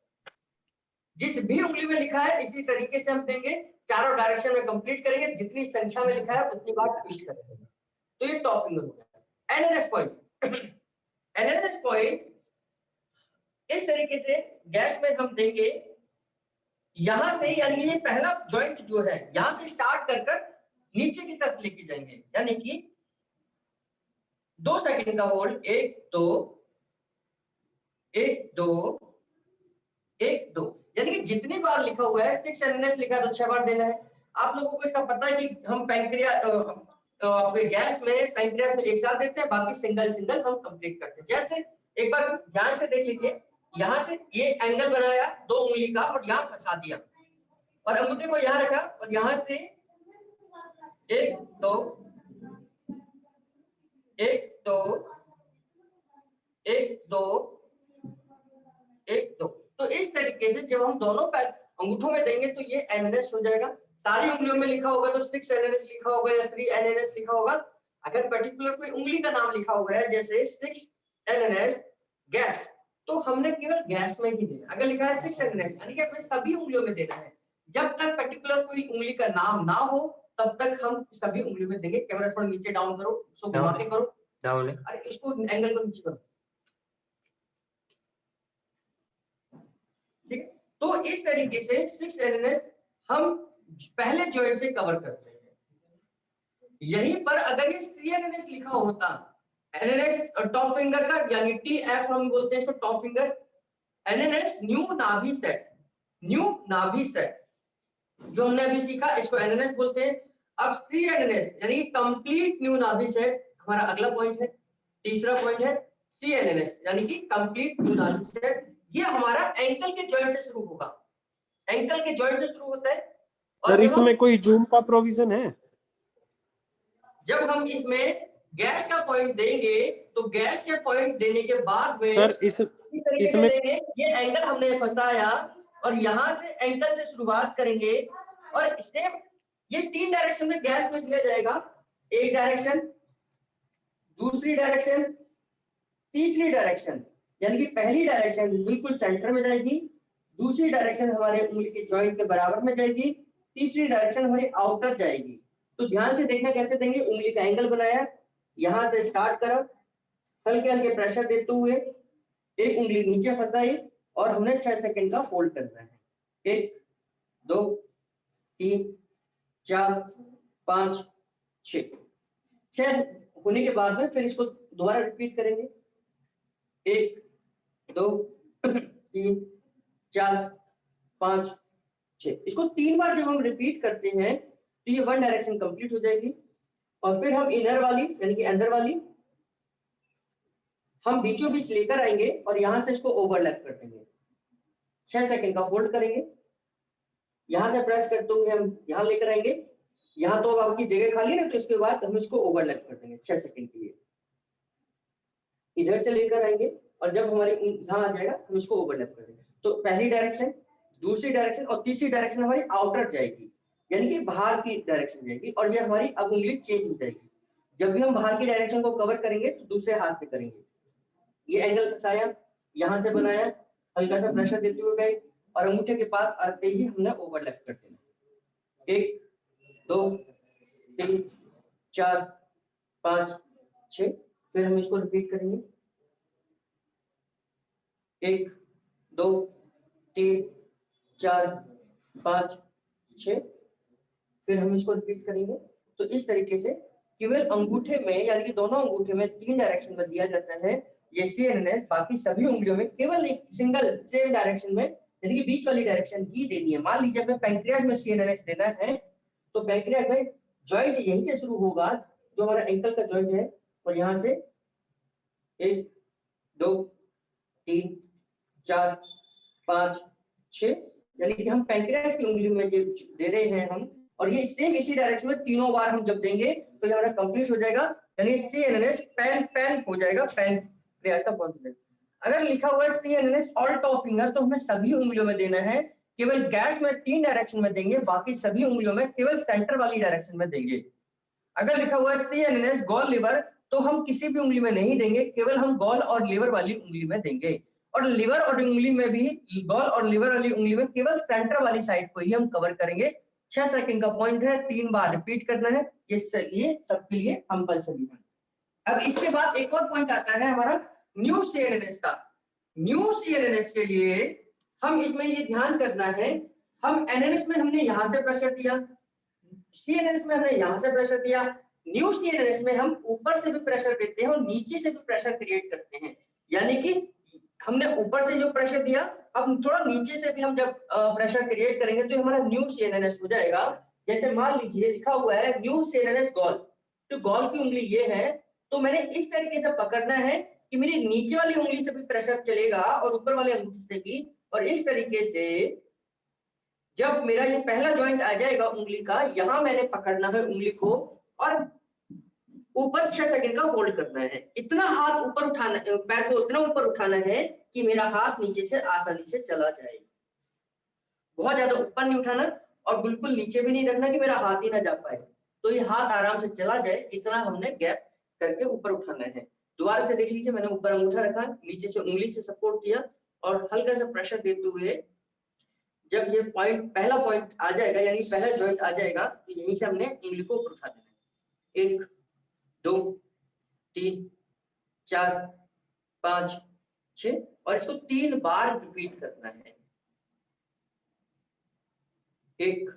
A: जिस भी उंगली में लिखा है इसी तरीके से हम देंगे, चारों डायरेक्शन में कंप्लीट करेंगे, जितनी संख्या में लिखा है उतनी बार ट्विस्ट करेंगे। तो ये टॉप फिंगर हो गया। एनएनएस पॉइंट एनएनएस पॉइंट इस तरीके से गैस में हम देंगे, यहां से यानी ये पहला जॉइंट जो है यहां से स्टार्ट कर कर नीचे की तरफ लेके जाएंगे, यानी कि 2 सेकंड का होल्ड, 1 2 1 2 1 2, यानी कि जितनी बार लिखा हुआ है 6 एनएनएस लिखा है तो 6 बार देना है। आप लोगों को इसका पता है कि हम पैंक्रियास गैस में पैंक्रियास में एक साथ देते हैं, बाकी सिंगल सिंगल हम कंप्लीट करते हैं। जैसे एक बार ध्यान से देख लीजिए, यहां से ये एंगल बनाया 2 उंगली का और यहां फंसा दिया और अंगूठे को यहां रखा और यहां से 1 2 1 2 1 2 1 2। तो इस तरीके से जब हम दोनों अंगूठों में देंगे तो ये एनएनएस हो जाएगा। सारी उंगलियों में लिखा होगा तो 6 एनएनएस लिखा होगा या 3 एनएनएस लिखा होगा। अगर पर्टिकुलर कोई उंगली का नाम लिखा हुआ है जैसे 6 एनएनएस गैस, तो हमने केवल गैस में ही देना। अगर लिखा है 6 एनएनएस यानी कि अपने सभी उंगलियों में देना है। जब तक पर्टिकुलर कोई उंगली का नाम ना हो तब तक हम सभी उंगलियों में देंगे। कैमरा थोड़ा नीचे डाउन करो, इसको घुमा के करो,
B: डाउन है।
A: अरे इसको एंगल को नीचे करो, ठीक है। तो इस तरीके से 6 एनएनएस हम पहले जॉइंट से कवर करते हैं। यहीं पर अगर ये 3 एनएनएस लिखा होता, एनएनएस टॉप फिंगर का यानी टीएफ हम बोलते हैं इसको टॉप फिंगर, एनएनएस न्यू नाभि सेट, न्यू नाभि सेट जो हमने अभी सीखा इसको एनएनएस बोलते हैं। अब 3 एनएनएस यानी कंप्लीट न्यू नाभि सेट हमारा अगला पॉइंट है। तीसरा पॉइंट है सीएनएनएस यानी कि कंप्लीट न्यू नाभि सेट। ये हमारा एंकल के जॉइंट से शुरू होगा, एंकल के जॉइंट से शुरू होता है।
D: सर इसमें कोई जूम का प्रोविजन है?
A: जब हम इसमें गैस का पॉइंट देंगे तो गैस के पॉइंट देने के बाद में
D: सर इसमें
A: देंगे, ये एंगल हमने फंसाया और यहाँ से एंगल से शुरुआत करेंगे और सेम ये 3 डायरेक्शन में गैस में दिया जाएगा। एक डायरेक्शन, दूसरी डायरेक्शन, तीसरी डायरेक्शन, यानी कि पहली डायरेक्शन बिल्कुल सेंटर में जाएगी, दूसरी डायरेक्शन हमारे उंगली के जॉइंट के बराबर में जाएगी, तीसरी डायरेक्शन हमारी आउटर जाएगी। तो ध्यान से देखना कैसे देंगे। उंगली का एंगल बनाया, यहां से स्टार्ट करा, हल्के हल्के प्रेशर देते हुए एक उंगली नीचे फंसाई और हमने 6 सेकंड का होल्ड करना है। 1 2 3 4 5 6 होने के बाद में फिर इसको दोबारा रिपीट करेंगे। 1 2 3 4 5 6। इसको 3 बार जब हम रिपीट करते हैं तो ये 1 डायरेक्शन कंप्लीट हो जाएगी और फिर हम इनर वाली यानी कि अंदर वाली हम बीचों बीच लेकर आएंगे और यहां से इसको ओवरलैप कर देंगे। 6 सेकंड का होल्ड करेंगे, यहां से प्रेस करते हुए हम यहां लेकर आएंगे। यहां तो अब आपकी जगह खाली है ना, तो इसके बाद हम इसको ओवरलैप कर देंगे 6 सेकंड के लिए। इधर से लेकर आएंगे और जब हमारे यहां आ जाएगा हम इसको ओवरलैप कर देंगे। तो पहली डायरेक्शन, दूसरी डायरेक्शन और तीसरी डायरेक्शन हमारी आउटर जाएगी यानी कि बाहर की डायरेक्शन जाएगी और ये हमारी अब उंगली चेंज हो जाएगी। जब भी हम बाहर की डायरेक्शन को कवर करेंगे तो दूसरे हाथ से करेंगे। ये एंगल फंसाया, यहां से बनाया, हल्का सा प्रेशर देते हुए गए और अंगूठे के पास आते ही हमने ओवरलैप कर देना। 1 2 3 4 5 6। फिर हम इसको रिपीट करेंगे। 1 2 3 4 5 6। फिर हम इसको रिपीट करेंगे। तो इस तरीके से केवल अंगूठे में यानी कि दोनों अंगूठे में 3 डायरेक्शन में दिया जाता है ये सीएनएस। बाकी सभी उंगलियों में केवल एक सिंगल सेम डायरेक्शन में यानी कि बीच वाली डायरेक्शन ही देनी है। मान लीजिए हमें पैंक्रियाज में सीएनएस देना है तो पैंक्रियाज में जॉइंट यहीं से शुरू होगा जो हमारा एंकल का जॉइंट है और यहां से 1 2 3 4 5 6 यानी कि हम पैंक्रियाज की उंगली में जो दे रहे हैं हम, और ये सेम इसी डायरेक्शन में 3 बार हम जब देंगे तो ये हमारा कंप्लीट हो जाएगा यानी सीएनएस पैन हो जाएगा, पैंक्रियाज का पॉइंट हो जाएगा। अगर लिखा हुआ है सीएनएस ऑल टॉप फिंगर तो हमें सभी उंगलियों में देना है। केवल गैस में 3 डायरेक्शन में देंगे, बाकी सभी उंगलियों में केवल सेंटर वाली डायरेक्शन में देंगे। अगर लिखा हुआ है सीएनएस गॉल लिवर तो हम किसी भी उंगली में नहीं देंगे, केवल हम गॉल और लिवर वाली उंगली में देंगे। और लिवर और उंगली में भी, गॉल और लिवर वाली उंगली में केवल सेंटर वाली साइड को ही हम कवर करेंगे। 6 सेकंड का पॉइंट है, 3 बार रिपीट करना है। ये सबके लिए कंपल्सरी है। अब इसके बाद एक और पॉइंट आता है हमारा न्यू सीएनएनएस का। न्यू सीएनएनएस के लिए हम इसमें ये ध्यान करना है, हम एनएनएस में हमने यहां से प्रेशर दिया, सीएनएनएस में हमने यहां से प्रेशर दिया, न्यू सीएनएनएस में हम ऊपर से भी प्रेशर देते हैं और नीचे से भी प्रेशर क्रिएट करते हैं। यानी कि हमने ऊपर से जो प्रेशर दिया, अब थोड़ा नीचे से भी हम जब प्रेशर क्रिएट करेंगे तो हमारा न्यू सीएनएनएस हो जाएगा। जैसे मान लीजिए लिखा हुआ है न्यू सीएनएनएस गॉल, तो गॉल की उंगली ये है, तो मैंने इस तरीके से पकड़ना है कि मेरी नीचे वाली उंगली से भी प्रेशर चलेगा और ऊपर वाली उंगली से भी, और इस तरीके से जब मेरा ये पहला जॉइंट आ जाएगा उंगली का, यहां मैंने पकड़ना है उंगली को और ऊपर 6 सेकंड का होल्ड करना है। इतना हाथ ऊपर उठाना, पैर को इतना ऊपर उठाना है कि मेरा हाथ नीचे से आसानी से चला जाए। बहुत ज्यादा ऊपर नहीं उठाना और बिल्कुल नीचे भी नहीं रखना कि मेरा हाथ ही ना जा पाए, तो ये हाथ आराम से चला जाए, इतना हमने गैप करके ऊपर उठाना है। दोबारा से देख लीजिए, मैंने ऊपर अंगूठा रखा, नीचे से उंगली से सपोर्ट किया और हल्का सा प्रेशर देते हुए जब ये पॉइंट, पहला पॉइंट आ जाएगा, यानी पहला जॉइंट आ जाएगा, तो यहीं से हमने उंगली को ऊपर उठा देना है। 1 2 3 4 5 6 और इसको 3 बार रिपीट करना है। 1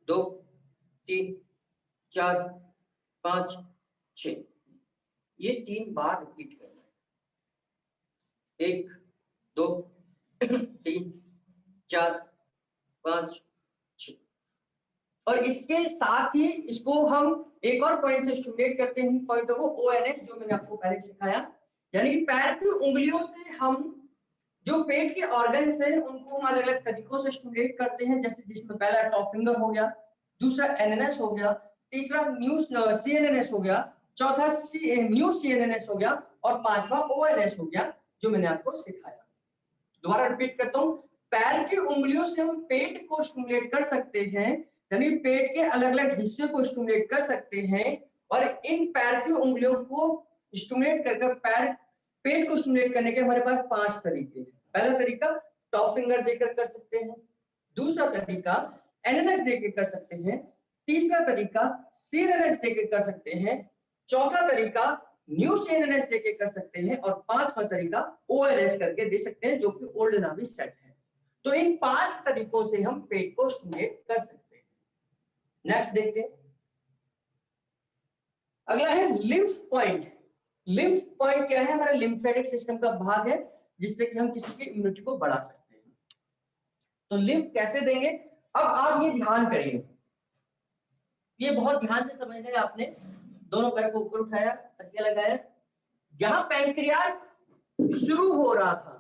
A: 2 3 4 5 6, ये 3 बार रिपीट करना है। 1 2 3 4 5 6। और इसके साथ ही इसको हम एक और पॉइंट से स्टिमुलेट करते हैं, पॉइंट को ओएनएस, जो मैंने आपको पहले सिखाया। यानी कि पैर की उंगलियों से हम जो पेट के ऑर्गन्स हैं उनको हम अलग अलग तरीकों से स्टिमुलेट करते हैं, जैसे जिसमें पहला टॉप फिंगर हो गया, दूसरा एनएनएस हो गया, तीसरा न्यू सीएनएनएस हो गया, चौथा न्यू सीएनएनएस हो गया और पांचवा ओएनएस हो गया, जो मैंने आपको सिखाया। दोबारा रिपीट करता हूँ, पैर की उंगलियों से हम पेट को स्टिमुलेट कर सकते हैं, यानी पेट के अलग अलग हिस्से को स्टिमुलेट कर सकते हैं, और इन पैर की उंगलियों को स्टिमुलेट करके पेट को स्टिमुलेट करने के हमारे पास 5 तरीके हैं। पहला तरीका टॉप फिंगर देकर कर सकते हैं, दूसरा तरीका एनएनएस देकर कर सकते हैं, तीसरा तरीका सीएनएस देकर कर सकते हैं, चौथा तरीका न्यू सीएनएस देके कर सकते हैं और 5वां तरीका ओएलएस करके दे सकते हैं, जो कि ओल्ड नाभी सेट है। तो इन 5 तरीकों से हम पेट को स्टिमुलेट कर सकते हैं। नेक्स्ट देखते हैं, अगला है लिम्फ पॉइंट। लिम्फ पॉइंट क्या है? हमारा लिम्फेटिक सिस्टम का भाग है, जिससे कि हम किसी की इम्यूनिटी को बढ़ा सकते हैं। तो लिम्फ कैसे देंगे? अब आप ये ध्यान करिए, ये बहुत ध्यान से समझना है आपने। दोनों पैर को ऊपर उठाया, तकिया लगाया, जहां पैंक्रियाज शुरू हो रहा था,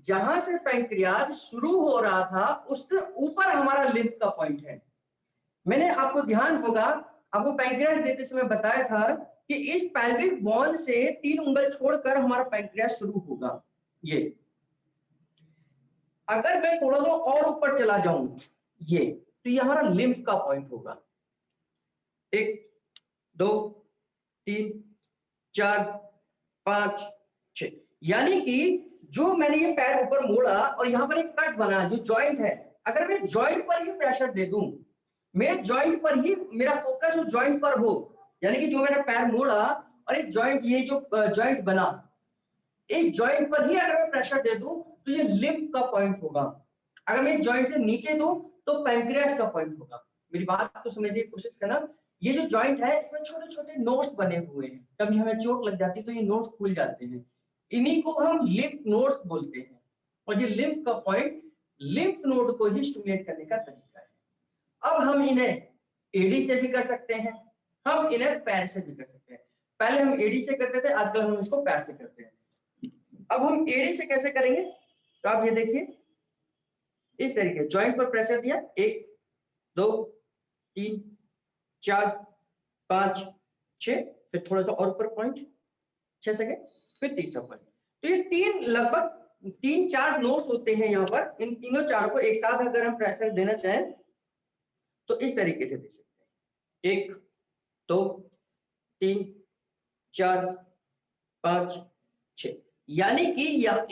A: जहां से पैंक्रियाज शुरू हो रहा था उससे ऊपर हमारा लिम्फ का पॉइंट है। मैंने आपको ध्यान होगा, आपको पैंक्रियाज देते समय बताया था कि इस पैल्विक बोन से 3 उंगल छोड़कर हमारा पैंक्रियाज शुरू होगा। ये अगर मैं थोड़ा सा और ऊपर चला जाऊं, ये तो ये हमारा लिम्फ का पॉइंट होगा। 1 2 3 4 5 6, यानी कि जो मैंने ये पैर ऊपर मोड़ा और यहाँ पर एक कट बना जो जॉइंट है, अगर मैं जॉइंट पर ही प्रेशर दे दूं, मेरे जॉइंट पर ही मेरा फोकस हो, जॉइंट पर हो, यानी कि जो मैंने पैर मोड़ा और एक जॉइंट, ये जो जॉइंट बना, एक जॉइंट पर ही अगर मैं प्रेशर दे दूं तो ये लिम्फ का पॉइंट होगा। अगर मैं जॉइंट से नीचे दूं तो पैंक्रियाज का पॉइंट होगा। मेरी बात को समझने की कोशिश करना, ये जो जॉइंट है इसमें छोटे छोटे नोड्स बने हुए हैं, कभी हमें चोट लग जाती है तो ये नोड्स खुल जाते हैं, इन्हीं को हम लिम्फ नोड्स बोलते हैं। और ये लिम्फ का पॉइंट लिम्फ नोड को ही स्टिमुलेट करने का तरीका है। अब हम इन्हें एडी से भी कर सकते हैं, हम इन्हें पैर से भी कर सकते हैं। पहले हम एडी से करते थे, आजकल हम इसको पैर से करते हैं। अब हम एडी से कैसे करेंगे? तो आप ये देखिए, इस तरीके जॉइंट पर प्रेशर दिया, 1 2 3 4 5 6, फिर थोड़ा सा और ऊपर पॉइंट 6 सेकेंड, फिर तीसरा पॉइंट। तो ये 3 लगभग 3-4 नोड्स होते हैं यहाँ पर। इन तीनों चारों को एक साथ अगर हम प्रेशर देना चाहें तो इस तरीके से दे सकते हैं, 1 2 3 4 5 6। यानी कि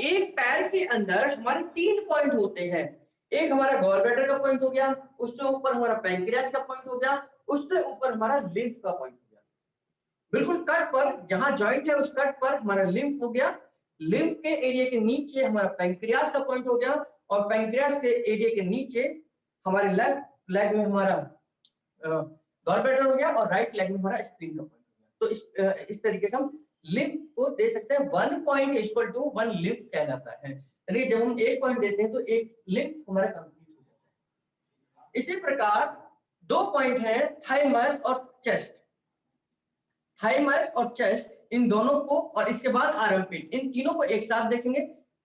A: एक पैर के अंदर हमारे 3 पॉइंट होते हैं। एक हमारा गॉल ब्लैडर का पॉइंट हो गया, उससे ऊपर हमारा पैंक्रियास का पॉइंट हो गया, उससे ऊपर हमारा लिम्फ का पॉइंट हो गया। बिल्कुल कट पर जहां जॉइंट है उस कट पर हमारा लिम्फ हो गया, लिम्फ के एरिया के नीचे हमारा पैंक्रियास का पॉइंट हो गया, और पैंक्रियास के एरिया के नीचे हमारे लेफ्ट लेग में हमारा गॉल ब्लैडर हो गया, और राइट लेग में हमारा स्प्लीन का पॉइंट हो गया। तो इस तरीके से हम लिम्फ को दे सकते हैं। 1 पॉइंट इक्वल टू 1 लिम्फ कहलाता है। यानी जब हम 1 पॉइंट देते हैं तो एक लिम्फ हमारा कंप्लीट हो जाता है। इसी प्रकार 2 पॉइंट है थाइमस और चेस्ट। थाइमस और चेस्ट, इन दोनों को, और इसके बाद आर्मपिट, इन तीनों को एक साथ देखेंगे।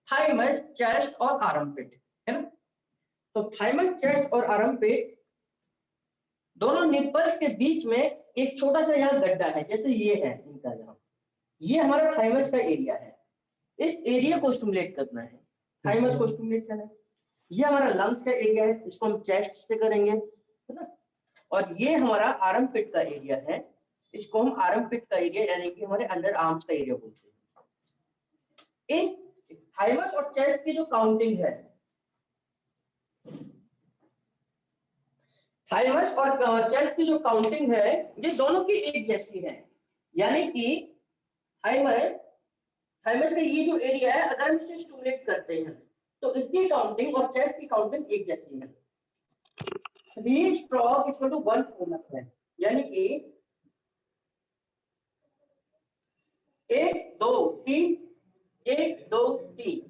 A: थाइमस, चेस्ट और आर्मपिट, है ना। तो थाइमस, चेस्ट और आर्मपिट दोनों निप्पल्स के बीच में एक छोटा सा यहाँ गड्ढा है, जैसे ये है इनका, यहाँ ये हमारा थाइमस का एरिया है। इस एरिया को स्टिमुलेट करना है, थाइमस को स्टिमुलेट करना है। ये हमारा लंग्स का एरिया है, इसको हम चेस्ट से करेंगे, है ना। और ये हमारा आर्मपिट का एरिया है, इसको हम आर्मपिट का एरिया यानी कि हमारे अंडर आर्म्स का एरिया बोलते हैं। इन थाइमस और चेस्ट की जो काउंटिंग है, थाइमस और चेस्ट की जो काउंटिंग है, ये दोनों की एक जैसी है। यानी कि थाइमस का ये जो एरिया है, अगर हम इसे स्टिमुलेट करते हैं तो इसकी काउंटिंग और चेस्ट की काउंटिंग एक जैसी है। 3 स्ट्रोक इक्वल टू 1 फोनअप है। यानी कि 1 2 3 1 2 3।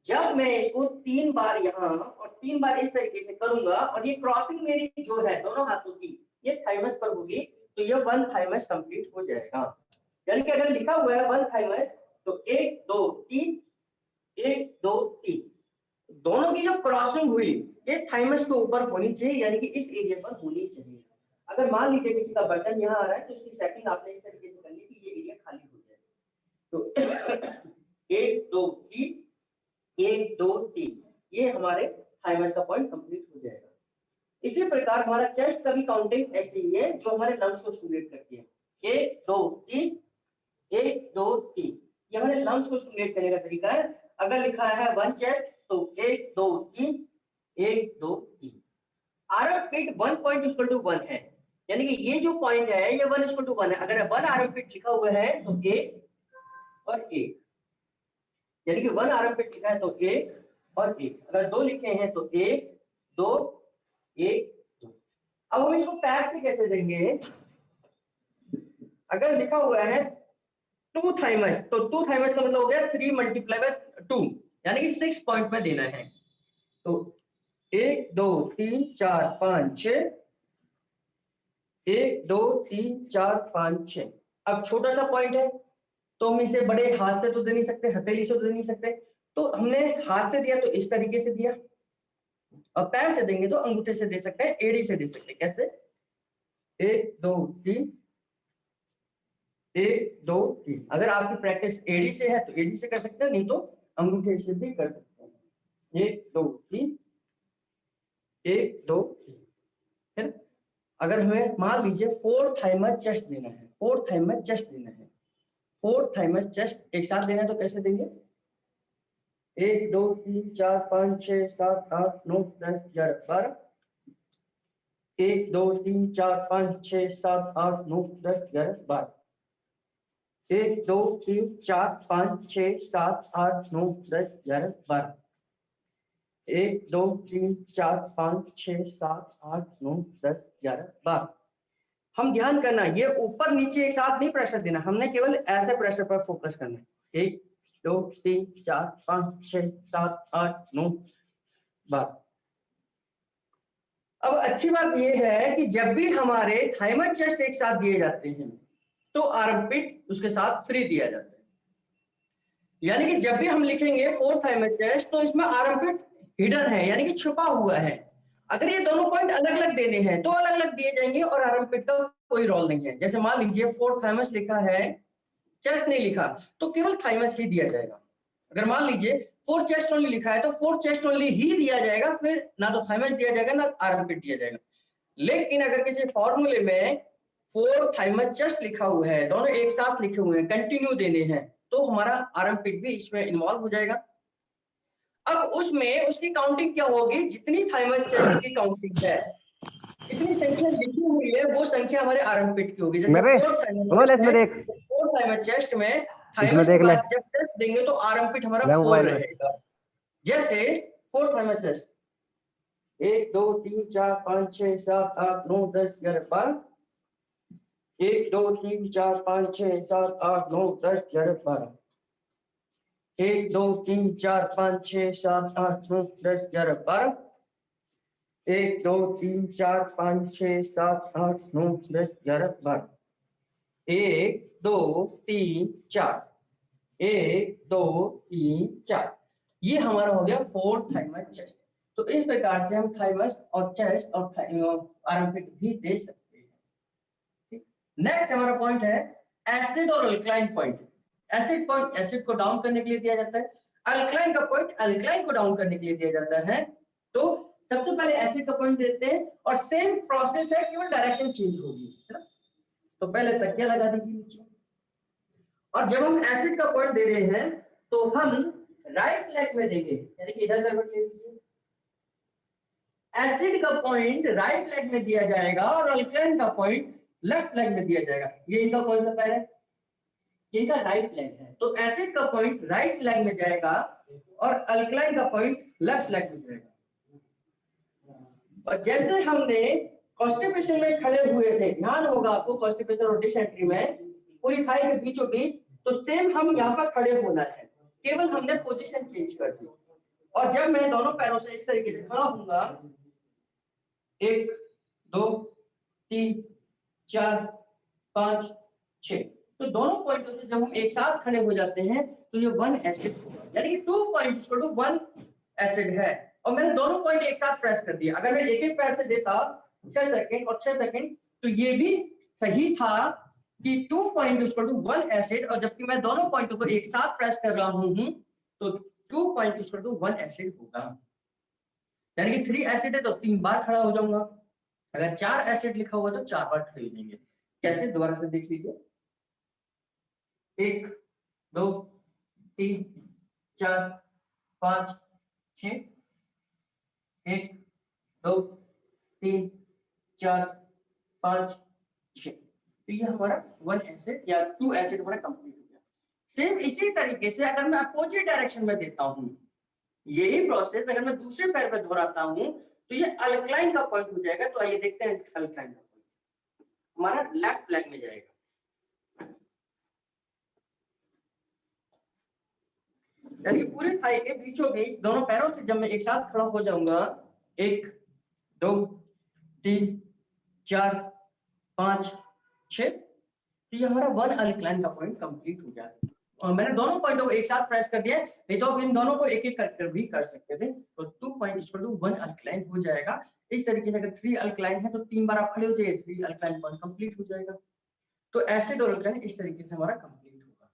A: जब मैं इसको 3 बार यहाँ और 3 बार इस तरीके से करूंगा, और ये क्रॉसिंग मेरी जो है दोनों हाथों की, ये थाइमस पर होगी, तो ये 1 थाइमस कंप्लीट हो जाएगा। यानी कि अगर लिखा हुआ है 1 थाइमस, तो 1 2 3 1 2 3, दोनों की जब क्रॉसिंग हुई, ये थाइमस के ऊपर होनी चाहिए, यानी कि इस एरिया पर होनी चाहिए। अगर मान लीजिए किसी का बटन यहाँ आ रहा है, तो उसकी सेटिंग आपने इस तरीके से करनी कि ये एरिया खाली हो जाए। तो 1 2 3 1 2 3, ये हमारे थाइमस का पॉइंट कंप्लीट हो जाएगा। इसी प्रकार हमारा चेस्ट का भी काउंटिंग ऐसी ही है, जो हमारे लंग्स को स्टिमुलेट करती है। 1 2 3 1 2 3, ये हमारे लंग्स को स्टिमुलेट करने का तरीका है। अगर लिखा है 1 चेस्ट, तो 1 2 3 1 2 3। आर्मपिट 1 पॉइंट इक्वल टू 1 है, यानी कि ये जो पॉइंट है ये 1 इक्वल टू 1 है। अगर 1 आर्मपिट लिखा हुआ है तो 1 और 1, यानी कि 1 आर्मपिट लिखा है तो 1 और 1। अगर 2 लिखे हैं तो 1 2 1 2। अब हम इसको पैर से कैसे देंगे? अगर लिखा हुआ है 2 थाइमस, तो 2 थाइमस का मतलब हो गया 3 मल्टीप्लाई बाय 2, यानी कि 6 पॉइंट में देना है। तो 1 2 3 4 5 6, 1 2 3 4 5 6। अब छोटा सा पॉइंट है, तो हम इसे बड़े हाथ से तो दे नहीं सकते, हथेली से तो दे नहीं सकते, तो हमने हाथ से दिया तो इस तरीके से दिया, और पैर से देंगे तो अंगूठे से दे सकते हैं, एड़ी से दे सकते हैं। कैसे? 1 2 3 1 2 3। अगर आपकी प्रैक्टिस एड़ी से है तो एड़ी से कर सकते हैं, नहीं तो अंगूठे से भी कर सकते हैं। 1 2 3 1 2 3, है ना। अगर हमें मान लीजिए 4 थाइमस चेस्ट देना है, 4 थाइमस चेस्ट देना है, 4 थाइमस चेस्ट एक साथ देना है, तो कैसे देंगे? 1 2 3 4 5 6 7 8 9 10 11 12। 1 2 3 4 5 6 7 8 9 10 11 12। 1 2 3 4 5 6 7 8 9 10 11 12। 1 2 3 4 5 6 7 8 9 10 11 12। हम ध्यान करना, ये ऊपर नीचे एक साथ नहीं प्रेशर देना, हमने केवल ऐसे प्रेशर पर फोकस करना है। 1 2 3 4 5 6 7 8 9 12। अब अच्छी बात यह है कि जब भी हमारे थाइमस चेस्ट एक साथ दिए जाते हैं, तो आर्मपिट उसके साथ फ्री दिया जाता है। यानी कि जब भी हम लिखेंगे 4 थाइमस चेस्ट, तो इसमें आर्मपिट हिडन है, यानी कि छुपा हुआ है। अगर ये दोनों पॉइंट अलग अलग देने हैं तो अलग अलग दिए जाएंगे, और आर्मपिट का कोई रोल नहीं है। जैसे मान लीजिए 4 थाइमस लिखा है, चेस्ट नहीं लिखा, तो केवल थाइमस ही दिया जाएगा। अगर मान लीजिए 4 चेस्ट ओनली लिखा है, तो 4 चेस्ट ओनली ही दिया जाएगा, फिर ना तो थाइमस दिया जाएगा ना आर्मपिट दिया जाएगा। लेकिन अगर किसी फॉर्मूले में 4 थाइमस चेस्ट लिखा हुआ है, दोनों एक साथ लिखे हुए हैं, कंटिन्यू देने हैं, तो हमारा आर्मपिट भी इसमें इन्वॉल्व हो जाएगा। अब उसमें उसकी काउंटिंग क्या होगी, जितनी थाइमस चेस्ट की काउंटिंग है, इतनी संख्या लिखी हुई है, वो संख्या हमारे आर्मपिट की होगी। जैसे
E: मेरे
A: फोर्थ थाइमस चेस्ट में थाइमस के
E: देख ले।
A: बाद जब टेस्ट देंगे तो आर्मपिट हमारा
E: ले
A: 4
E: मोबाइल में।
A: रहेगा। जैसे फोर्थ थाइमस चेस्ट 1 2 3 4 5 6 7 8 9 10 11 12 1 2 3 4 5 6 7 8 9 10 11 12 1 2 3 4 5 6 7 8 9 10 11 12 1 2 3 4 5 6 7 8 9 10 11 12 1 2 3 4 1 2 3 4 ये हमारा हो गया फोर्थ थाइमस चेस्ट। तो इस प्रकार से हम थाइमस और चेस्ट और आर्मपिट भी दे सकते हैं। नेक्स्ट हमारा पॉइंट है एसिड और alkaline point. Acid point acid को डाउन करने के लिए दिया जाता है, अल्कलाइन का पॉइंट अल्कलाइन को डाउन करने के लिए दिया जाता है। तो सबसे पहले एसिड का पॉइंट देते हैं और सेम प्रोसेस है, केवल डायरेक्शन चेंज होगी, है ना। तो पहले तकिया लगा दीजिए नीचे, और जब हम एसिड का पॉइंट दे रहे हैं तो हम राइट लेग में देंगे, यानी कि इधर करवट ले लीजिए। एसिड का पॉइंट राइट लेग में दिया जाएगा और अल्कलाइन का पॉइंट लेफ्ट लेग में दिया जाएगा। ये इनका कौन सा पैर है, ये इनका राइट लेग है। तो एसिड का पॉइंट राइट लेग में जाएगा और अल्कलाइन का पॉइंट लेफ्ट लेग में जाएगा। और जैसे हमने कॉन्स्टिपेशन में खड़े हुए थे, ध्यान होगा आपको कॉन्स्टिपेशन और डिसेंट्री में पूरी थाई के बीचों बीच, तो सेम हम यहाँ पर खड़े होना है, केवल हमने पोजीशन चेंज कर दी। और जब मैं दोनों पैरों से इस तरीके से खड़ा होऊंगा, 1 2 3 4 5 6, तो दोनों पॉइंटों से जब हम एक साथ खड़े हो जाते हैं तो ये 1 एसिड होगा, यानी कि 2 पॉइंट इक्वल टू 1 एसिड है। और मैंने दोनों पॉइंट एक साथ प्रेस कर दिया। अगर मैं एक एक पैर से देता 6 सेकंड और 6 सेकंड, तो ये भी सही था कि 2 पॉइंट इक्वल टू 1 एसिड, और जबकि मैं दोनों पॉइंटों को एक साथ प्रेस कर रहा हूं तो 2 पॉइंट इक्वल टू 1 एसिड होगा। यानी कि 3 एसिड है तो 3 बार खड़ा हो जाऊंगा, अगर 4 एसिड लिखा हुआ तो 4 बार खड़े हो जाएंगे। कैसे, दोबारा से देख लीजिए, 1 2 3 4 5 6, 1 2 3 4 5 6, तो ये हमारा 1 एसिड या 2 एसिड हमारा कंप्लीट हो गया। सेम इसी तरीके से अगर मैं अपोजिट डायरेक्शन में देता हूं, यही प्रोसेस अगर मैं दूसरे पैर पे दोहराता हूं तो ये अल्कलाइन का पॉइंट हो जाएगा। तो आइए देखते हैं अल्कलाइन का पॉइंट हमारा लेफ्ट लेग में जाएगा। यानी पूरे थाई के बीचों बीच दोनों पैरों से जब मैं एक साथ खड़ा हो जाऊंगा, 1 2 3 4 5 6, तो ये हमारा 1 अल्कलाइन का पॉइंट कंप्लीट हो गया। और मैंने दोनों पॉइंटों को एक साथ प्रेस कर दिया, नहीं तो आप इन दोनों को एक एक कर भी कर सकते थे। तो 2 पॉइंट इक्वल टू 1 अल्कलाइन हो जाएगा। इस तरीके से अगर 3 अल्कलाइन है तो 3 बार आप खड़े हो जाइए, 3 अल्कलाइन पॉइंट कंप्लीट हो जाएगा। तो एसिड और अल्कलाइन इस तरीके से हमारा कंप्लीट होगा।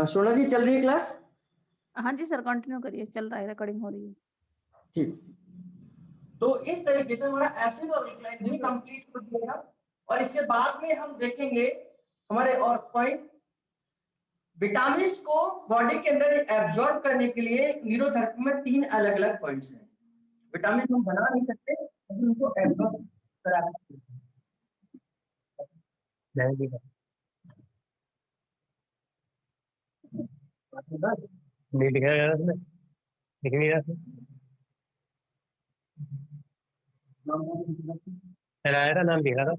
A: सोना जी चल रही है क्लास?
C: हाँ जी सर, कंटिन्यू करिए, चल रहा है, रिकॉर्डिंग हो रही है।
A: ठीक, तो इस तरीके से हमारा एसिड और अल्कलाइन भी कंप्लीट हो जाएगा। और इसके बाद में हम देखेंगे हमारे और पॉइंट, विटामिन को बॉडी के अंदर एब्जॉर्ब करने के लिए न्यूरोथेरेपी में 3 अलग अलग पॉइंट्स हैं। विटामिन हम बना नहीं सकते, लेकिन उनको एब्जॉर्ब करा सकते हैं।
B: नहीं लिखा गया उसमें, लिख नहीं रहा आया था, नाम लिखा था।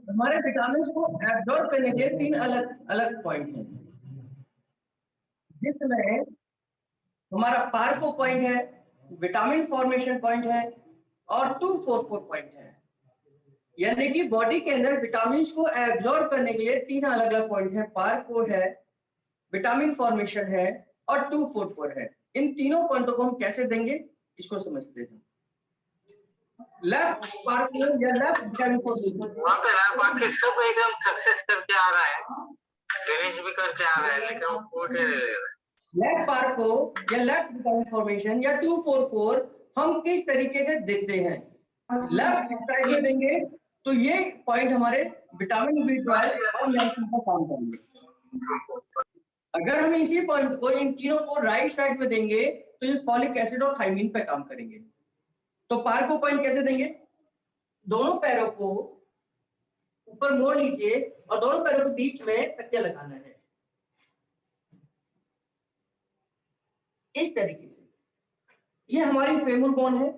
A: हमारे विटामिन को एब्जॉर्ब करने के लिए 3 अलग अलग पॉइंट हैं, जिसमें हमारा पार्को पॉइंट है, विटामिन फॉर्मेशन पॉइंट है और 244 पॉइंट है। यानी कि बॉडी के अंदर विटामिन को एब्जॉर्ब करने के लिए 3 अलग अलग पॉइंट है, पार्को है, विटामिन फॉर्मेशन है और 244 है। इन तीनों पॉइंटों को हम कैसे देंगे इसको समझते हैं। लेफ्ट पार्को या लेफ्ट विटामिन फॉर्मेशन,
F: वहाँ पे बाकी सब एकदम सक्सेस करके आ रहा है, फिनिश भी करके आ रहा है, लेकिन वो फूट ही नहीं ले रहा है।
A: लेफ्ट पार्को या लेफ्ट विटामिन फॉर्मेशन या 244 हम किस तरीके से देते हैं? लेफ्ट साइड में देंगे तो ये पॉइंट हमारे विटामिन B12 और नाइट्रोजन का काम करेंगे। अगर हम इसी पॉइंट को इन तीनों को राइट साइड में देंगे तो ये फॉलिक एसिड और थायमिन पे काम करेंगे। तो पार्को पॉइंट कैसे देंगे? दोनों पैरों को ऊपर मोड़ लीजिए और दोनों पैरों के बीच में तकिया लगाना है इस तरीके से। ये हमारी फेमur बोन है।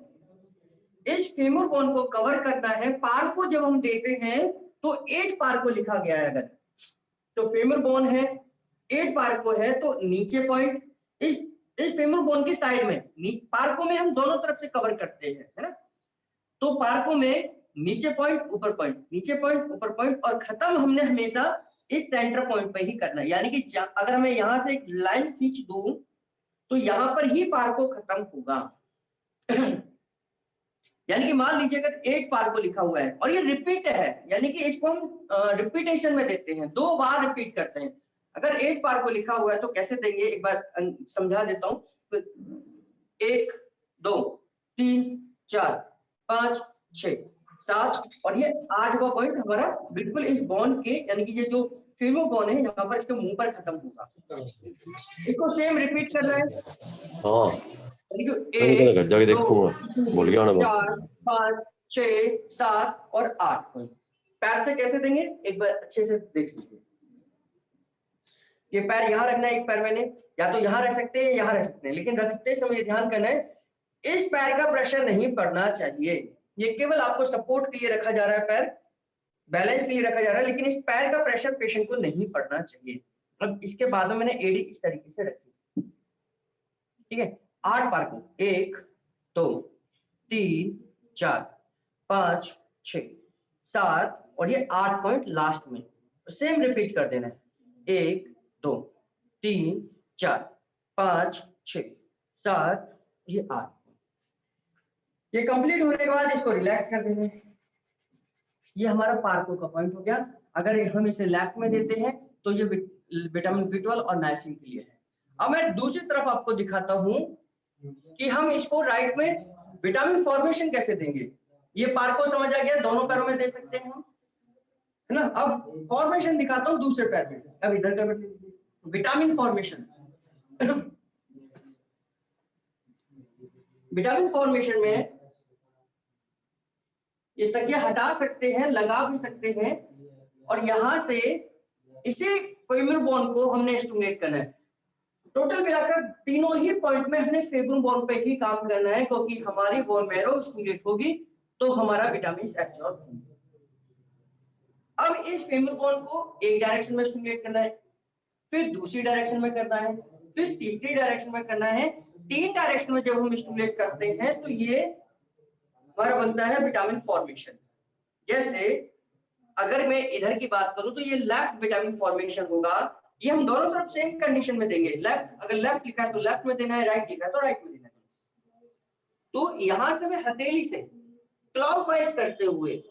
A: इस फेमur बोन को कवर करना है। पार्को जब हम देते हैं तो 8 पार्को लिखा गया है। अगर तो फेमur बोन है, 8 पार्को है तो नीचे पॉइंट इस फेमur बोन की साइड में पार्को में हम दोनों तरफ से कवर करते हैं, है ना। तो पार्को में नीचे पॉइंट ऊपर पॉइंट, नीचे पॉइंट ऊपर पॉइंट, और खत्म हमने हमेशा इस सेंटर पॉइंट पे ही करना है। यानी कि अगर मैं यहां से एक लाइन खींच दूं तो यहां पर ही पार्को खत्म होगा। यानी कि मान लीजिए अगर 8 पार्को लिखा हुआ है और ये रिपीट है, यानी कि इसको हम रिपीटेशन में देते हैं, 2 बार रिपीट करते हैं। अगर 8 पार्को लिखा हुआ है तो कैसे देंगे, एक बार समझा देता हूँ। 1 2 3 4 5 6 7 और ये 8वां पॉइंट हमारा बिल्कुल इस बोन के, यानी कि ये जो फेमर बोन है यहाँ पर इसके मुंह पर खत्म होगा। इसको सेम रिपीट करना है।
E: हाँ
A: एक,
E: घर जाके
A: दो,
E: देखूंगा, भूल गया ना बस।
A: 4 5 6 7 और 8 पॉइंट। पैर से कैसे देंगे एक बार अच्छे से देख लीजिए। ये पैर यहाँ रखना है, एक पैर मैंने या तो यहाँ रख सकते हैं, यहाँ रख सकते हैं, लेकिन रखते समय ध्यान करना है इस पैर का प्रेशर नहीं पड़ना चाहिए। ये केवल आपको सपोर्ट के लिए रखा जा रहा है, पैर बैलेंस के लिए रखा जा रहा है, लेकिन इस पैर का प्रेशर पेशेंट को नहीं पड़ना चाहिए। अब इसके बाद में मैंने एडी इस तरीके से रखी, ठीक है। 8 बार को 1 2 3 4 5 6 7 और ये 8 पॉइंट लास्ट में सेम रिपीट कर देना है। 1 2 3 4 5 6 7 ये 8। ये कंप्लीट होने के बाद इसको रिलैक्स कर देना है। ये हमारा पार्को का पॉइंट हो गया। अगर हम इसे लेफ्ट में देते हैं तो ये विटामिन B12 और नाइसिन के लिए है। अब मैं दूसरी तरफ आपको दिखाता हूं कि हम इसको राइट में विटामिन फॉर्मेशन कैसे देंगे। ये पार्को समझ आ गया, दोनों पैरों में दे सकते हैं हम, है ना। अब फॉर्मेशन दिखाता हूं दूसरे पैर में। अब इधर कर लीजिए विटामिन फॉर्मेशन। विटामिन फॉर्मेशन में ये तकिया हटा सकते हैं, लगा भी सकते हैं, और यहां से इसी फेमर बोन को हमने स्टिमुलेट करना है। टोटल मिलाकर तीनों ही पॉइंट में हमने फेमर बोन पे ही काम करना है, क्योंकि हमारी बोन मैरो स्टिमुलेट होगी तो हमारा विटामिन एब्सॉर्ब होंगे। अब इस फेमर बोन को एक डायरेक्शन में स्टिमुलेट करना है, फिर दूसरी डायरेक्शन में करना है, फिर तीसरी डायरेक्शन में करना है। 3 डायरेक्शन में जब हम स्टिमुलेट करते हैं तो ये हमारा बनता है विटामिन फॉर्मेशन। जैसे अगर मैं इधर की बात करूं तो ये लेफ्ट विटामिन फॉर्मेशन होगा। ये हम दोनों तरफ सेम कंडीशन में देंगे। लेफ्ट अगर लेफ्ट लिखा है तो लेफ्ट में देना है, राइट लिखा है तो राइट में देना है। तो यहां से मैं हथेली से क्लॉकवाइज करते हुए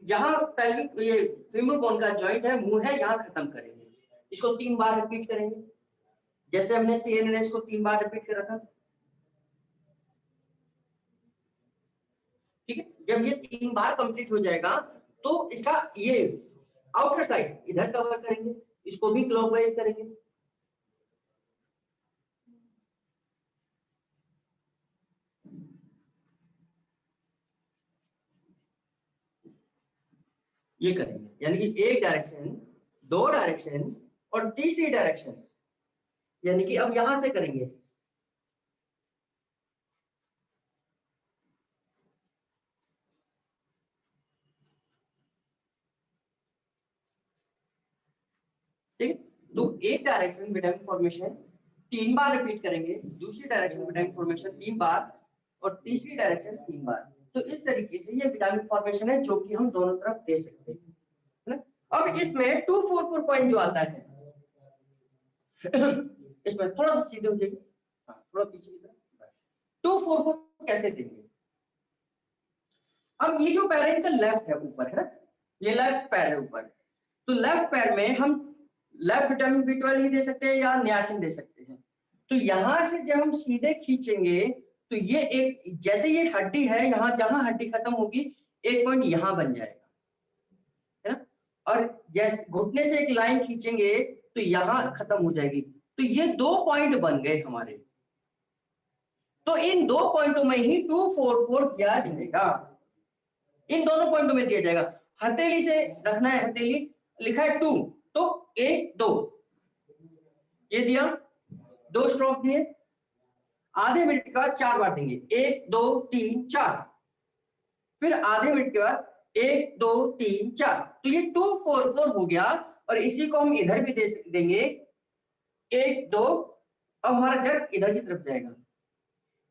A: जहां पेल्विक ये फेमर बोन का जॉइंट है, मुंह है, यहां खत्म करेंगे। इसको 3 बार रिपीट करेंगे, जैसे हमने CNN को 3 बार रिपीट करा था, ठीक है। जब ये 3 बार कंप्लीट हो जाएगा तो इसका ये आउटर साइड इधर कवर करेंगे, इसको भी क्लॉकवाइज करेंगे। ये करेंगे, यानी कि एक डायरेक्शन, 2 डायरेक्शन और तीसरी डायरेक्शन, यानी कि अब यहां से करेंगे। ठीक, तो एक डायरेक्शन विटामिन फॉर्मेशन 3 बार रिपीट करेंगे, दूसरी डायरेक्शन विटामिन फॉर्मेशन 3 बार और तीसरी डायरेक्शन 3 बार। तो इस तरीके से ये विटामिन फॉर्मेशन है जो कि हम दोनों तरफ दे सकते हैं, है ना। अब इसमें 244 पॉइंट जो आता है इसमें थोड़ा सा सीधे हो जाइए, हाँ थोड़ा पीछे की तरफ। 244 कैसे देंगे। अब ये जो पैर इनका लेफ्ट है ऊपर, है ना, ये लेफ्ट पैर है ऊपर, तो लेफ्ट पैर में हम लेफ्ट विटामिन B12 ही दे सकते हैं या नियासिन दे सकते हैं। तो यहां से जब हम सीधे खींचेंगे तो ये एक जैसे ये हड्डी है, यहाँ जहां हड्डी खत्म होगी एक पॉइंट यहाँ बन जाएगा, है ना। और जैसे घुटने से एक लाइन खींचेंगे तो यहाँ खत्म हो जाएगी। तो ये 2 पॉइंट बन गए हमारे। तो इन 2 पॉइंटों में ही 244 किया जाएगा, इन दोनों पॉइंटों में दिया जाएगा। हथेली से रखना है, हथेली लिखा है 2, तो 1 2 ये दिया, 2 स्ट्रोक दिए, आधे मिनट के बाद 4 बार देंगे, 1 2 3 4, फिर आधे मिनट के बाद 1 2 3 4। तो ये 244 हो गया। और इसी को हम इधर भी देंगे 1 2, अब हमारा जड़ इधर की तरफ जाएगा,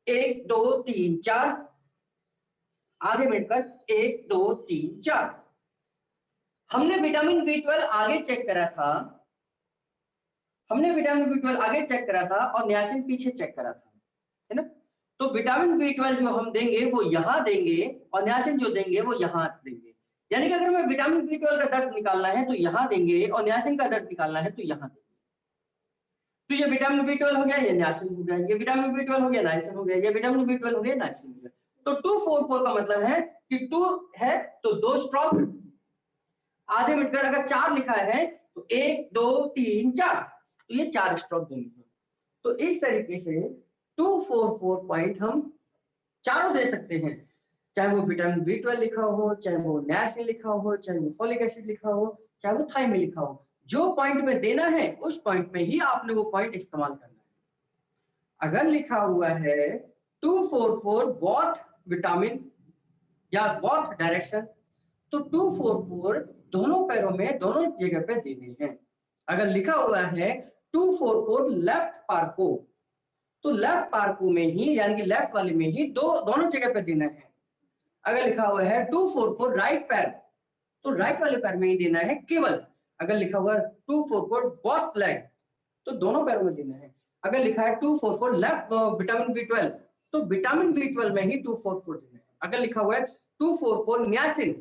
A: 1 2 3 4, आधे मिनट का 1 2 3 4। हमने विटामिन B12 आगे चेक करा था, हमने विटामिन B12 आगे चेक करा था और नियासिन पीछे चेक करा था, है ना। तो विटामिन B12 जो हम देंगे वो यहाँ देंगे और नियासिन जो देंगे वो यहाँ देंगे। यानी कि अगर हमें विटामिन B12 का दर्द निकालना है तो यहाँ देंगे और नियासिन का दर्द निकालना है तो यहाँ देंगे। तो ये विटामिन B12 हो गया, ये नियासिन हो गया, ये विटामिन B12 हो गया, नियासिन हो गया, ये विटामिन B12 हो गया, नियासिन हो गया। तो 244 का मतलब है कि 2 है तो 2 स्ट्रोक, आधे मिनट का अगर 4 लिखा है तो 1 2 3 4, तो ये 4 स्ट्रोक देंगे। तो इस तरीके से 244 पॉइंट हम चारों दे सकते हैं, चाहे वो विटामिन B12 लिखा हो, चाहे वो नियासिन लिखा हो, चाहे वो फोलिक एसिड लिखा हो, चाहे वो थायमिन लिखा हो। जो पॉइंट में देना है उस पॉइंट में ही आपने वो पॉइंट इस्तेमाल करना है। अगर लिखा हुआ है 244 बोथ विटामिन या बोथ डायरेक्शन, तो 244 दोनों पैरों में दोनों जगह पे देने हैं। अगर लिखा हुआ है 244 लेफ्ट पार्को, तो लेफ्ट पार्को में ही यानी कि लेफ्ट वाले में ही दोनों जगह पे देना है। अगर लिखा हुआ है 244 राइट पैर, तो राइट वाले पैर में ही देना है केवल। अगर लिखा हुआ है 244 बोथ लेग, तो दोनों पैरों में देना है। अगर लिखा है 244 लेफ्ट विटामिन B12, तो विटामिन B12 में ही 244 देना है। अगर लिखा हुआ है 244 नियासिन,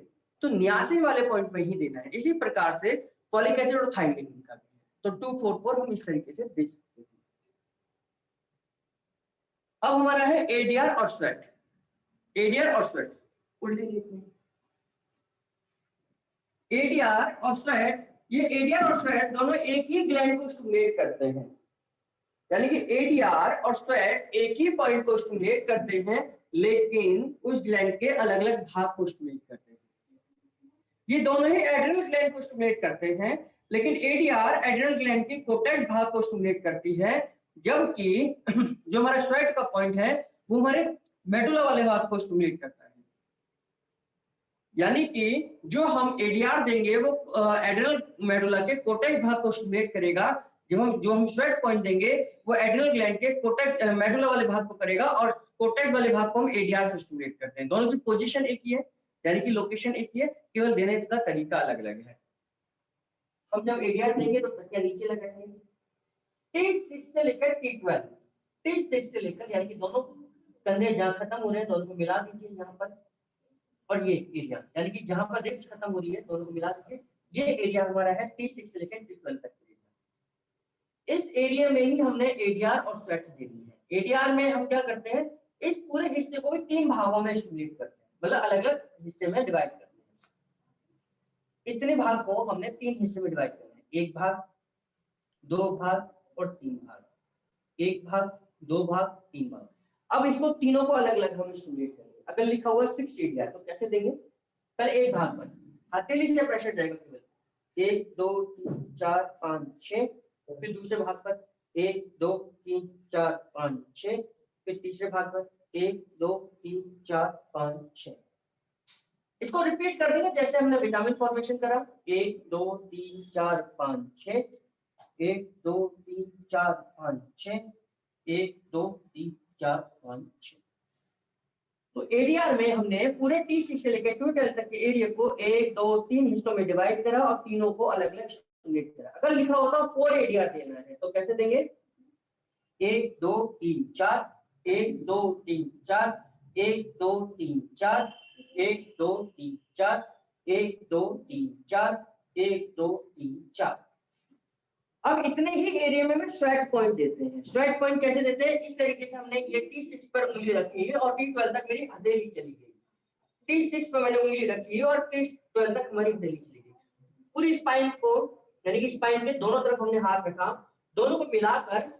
A: तो नियासिन वाले पॉइंट में ही देना है। इसी प्रकार से फॉलिक एसिड और थायमिन का भी है। तो 244 हम इस तरीके से दे सकते हैं। अब हमारा है एडीआर और स्वेट। एडीआर और स्वेट उल्टे लिखते हैं। एडीआर और स्वेट, ये एडीआर और स्वेट दोनों एक ही ग्लैंड को स्टिमुलेट करते हैं। यानी कि एडीआर और स्वेट एक ही पॉइंट को स्टिमुलेट करते हैं, लेकिन उस ग्लैंड के अलग अलग भाग को स्टिमुलेट करते हैं। ये दोनों ही एड्रिनल ग्लैंड को स्टिमुलेट करते हैं, लेकिन एडीआर एड्रिनल ग्लैंड के कोर्टेक्स भाग को स्टिमुलेट करती है, जबकि जो हमारा स्वेट का पॉइंट है वो हमारे मेडुला वाले भाग को स्टिमुलेट करता है। यानी कि जो हम एडीआर देंगे वो एड्रिनल मेडुला के कोर्टेक्स भाग को स्टिमुलेट करेगा, जो हम स्वेट पॉइंट देंगे वो एड्रिनल ग्लैंड के कोर्टेक्स मेडुला वाले भाग को करेगा, और कोर्टेक्स वाले भाग को हम एडीआर से स्टिमुलेट करते हैं। दोनों की पोजीशन एक ही है, यानी कि लोकेशन एक ही है, केवल देने का तरीका अलग अलग है। हम जब एडीआर देंगे तो तकिया नीचे लगाएंगे, T6 से लेकर T12, T6 से लेकर यानी कि दोनों कंधे जहां खत्म हो रहे हैं दोनों को मिला दीजिए यहाँ पर, और ये एरिया यानी कि जहां पर रिब्स खत्म हो रही है दोनों को मिला दीजिए। ये एरिया हमारा है T6 से लेकर T12 तक। इस एरिया में ही हमने एडीआर और स्वेट देनी है। एडीआर में हम क्या करते हैं, इस पूरे हिस्से को भी 3 भागों में स्टिमुलेट करते हैं, मतलब अलग अलग हिस्से में डिवाइड करते हैं। इतने भाग को हमने 3 हिस्से में डिवाइड करना है, 1 भाग, 2 भाग और 3 भाग। 1 भाग, 2 भाग, 3 भाग। अब इसको तीनों को अलग अलग हम स्टिमुलेट करेंगे। अगर लिखा हुआ 6 एडीआर तो कैसे देंगे, पहले 1 भाग पर हथेली से प्रेशर जाएगा केवल 1 2 3 4 5 6, फिर दूसरे भाग पर 1 2 3 4 5 6, फिर तीसरे भाग पर 1 2 3 4 5 6। इसको रिपीट कर देंगे जैसे हमने विटामिन फॉर्मेशन करा, 1 2 3 4 5 6, 1 2 3 4 5 6, 1 2 3 4 5 6। तो एडीआर में हमने पूरे T6 से लेकर T12 तक के एरिया को 1 2 3 हिस्सों में डिवाइड करा और तीनों को अलग अलग स्टिमुलेट करा। अगर लिखा होता 4 एडीआर देना है तो कैसे देंगे, 1 2 3 4, 1 2 3 4, 1 2 3 4, 1 2 3 4, 1 2 3 4, 1 2 3 4। अब इतने ही एरिया में स्वेट पॉइंट देते हैं। स्वेट पॉइंट कैसे देते हैं? इस तरीके से हमने ये T6 पर उंगली रखी है और T12 तक मेरी हथेली चली गई। T6 पर मैंने उंगली रखी है और T12 तक हमारी हथेली चली गई। पूरी स्पाइन को यानी कि स्पाइन के दोनों तरफ हमने हाथ रखा, दोनों को मिलाकर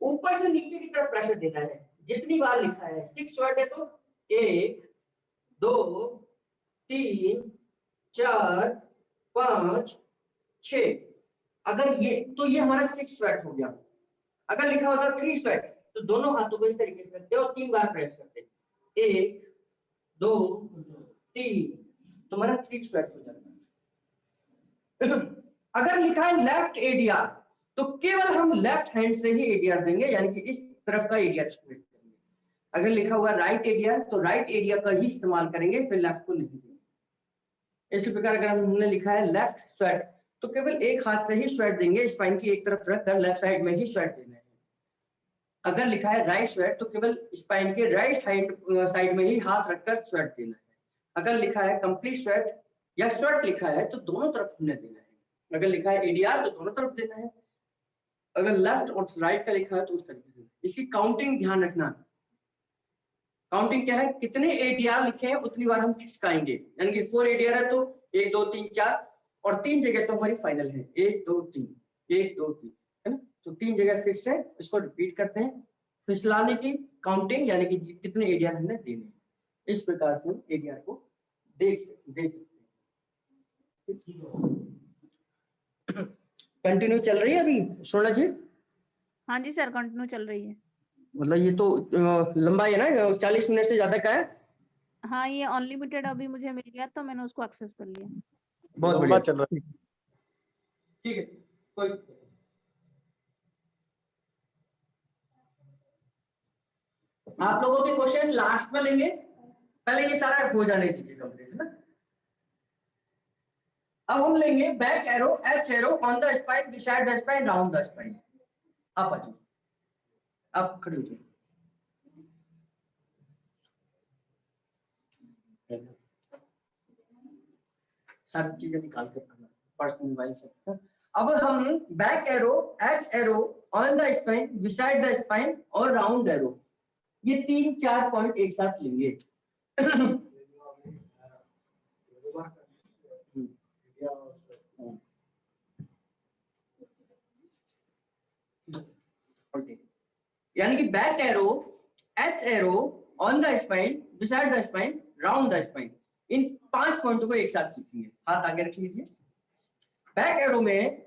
A: ऊपर से नीचे की तरफ प्रेशर देना है। जितनी बार लिखा है 6 स्वेट है तो 1 2 3 4 5 6। अगर ये तो ये हमारा 6 स्वेट हो गया। अगर लिखा होता 3 स्वेट तो दोनों हाथों को इस तरीके से रखते और 3 बार प्रेस करते, 1 2 3, तुम्हारा 3 स्वेट हो जाता है। अगर लिखा है लेफ्ट एडीआर तो केवल हम लेफ्ट हैंड से ही एडीआर देंगे, यानी कि इस तरफ का एडीआर स्ट्रेट करेंगे। अगर लिखा हुआ राइट एडीआर तो राइट एरिया का ही इस्तेमाल करेंगे, फिर लेफ्ट को नहीं देंगे। इसी प्रकार अगर हमने लिखा है लेफ्ट स्वेट तो केवल एक हाथ से ही स्वेट देंगे, स्पाइन की एक तरफ रखकर लेफ्ट साइड में ही स्वेट देना है। अगर लिखा है राइट स्वेट तो केवल स्पाइन के राइट हैंड साइड में ही हाथ रखकर स्वेट देना है। अगर लिखा है कंप्लीट स्वेट या स्वेट लिखा है तो दोनों तरफ हमने देना है। अगर लिखा है एडीआर तो दोनों तरफ देना है। अगर लेफ्ट और राइट का लिखा है तो उस तरीके से। इसकी काउंटिंग ध्यान रखना। काउंटिंग क्या है? कितने एडीआर लिखे हैं उतनी बार हम खिसकाएंगे, यानी कि 4 एडीआर है तो 1 2 3 4 और 3 जगह तो हमारी फाइनल है 1 2 3 1 2 3, है ना? तो 3 जगह फिक्स है, इसको रिपीट करते हैं। फिसलाने की काउंटिंग यानी कि कितने एडीआर हमने देने हैं, इस प्रकार से हम एडीआर को देख सकते हैं। कंटिन्यू चल रही है अभी सोना जी?
C: हाँ जी सर, कंटिन्यू चल रही है।
A: मतलब ये तो लंबाई है ना, 40 मिनट से ज्यादा का है।
C: हाँ, ये अनलिमिटेड अभी मुझे मिल गया तो मैंने उसको एक्सेस कर लिया।
A: बहुत
D: लंबा
A: बढ़िया,
D: चल रहा है।
A: ठीक है। कोई आप लोगों के क्वेश्चंस लास्ट में लेंगे, पहले ये सारा हो जाने दीजिए कंप्लीट, है ना? अब हम लेंगे back arrow, H arrow on the spine, beside the spine, round the spine. आप आ जाओ, आप खड़े हो जाइए। सारी चीजें निकाल कर पर्सनल मोबाइल से। अब हम back arrow, H arrow on the spine, beside the spine और राउंड एरो, ये 3-4 पॉइंट एक साथ लेंगे। यानी कि back arrow, H arrow on the spine, beside the spine, round the spine, इन 5 पॉइंटों को एक साथ सीखेंगे। हाथ आगे रख लीजिए। बैक एरो में,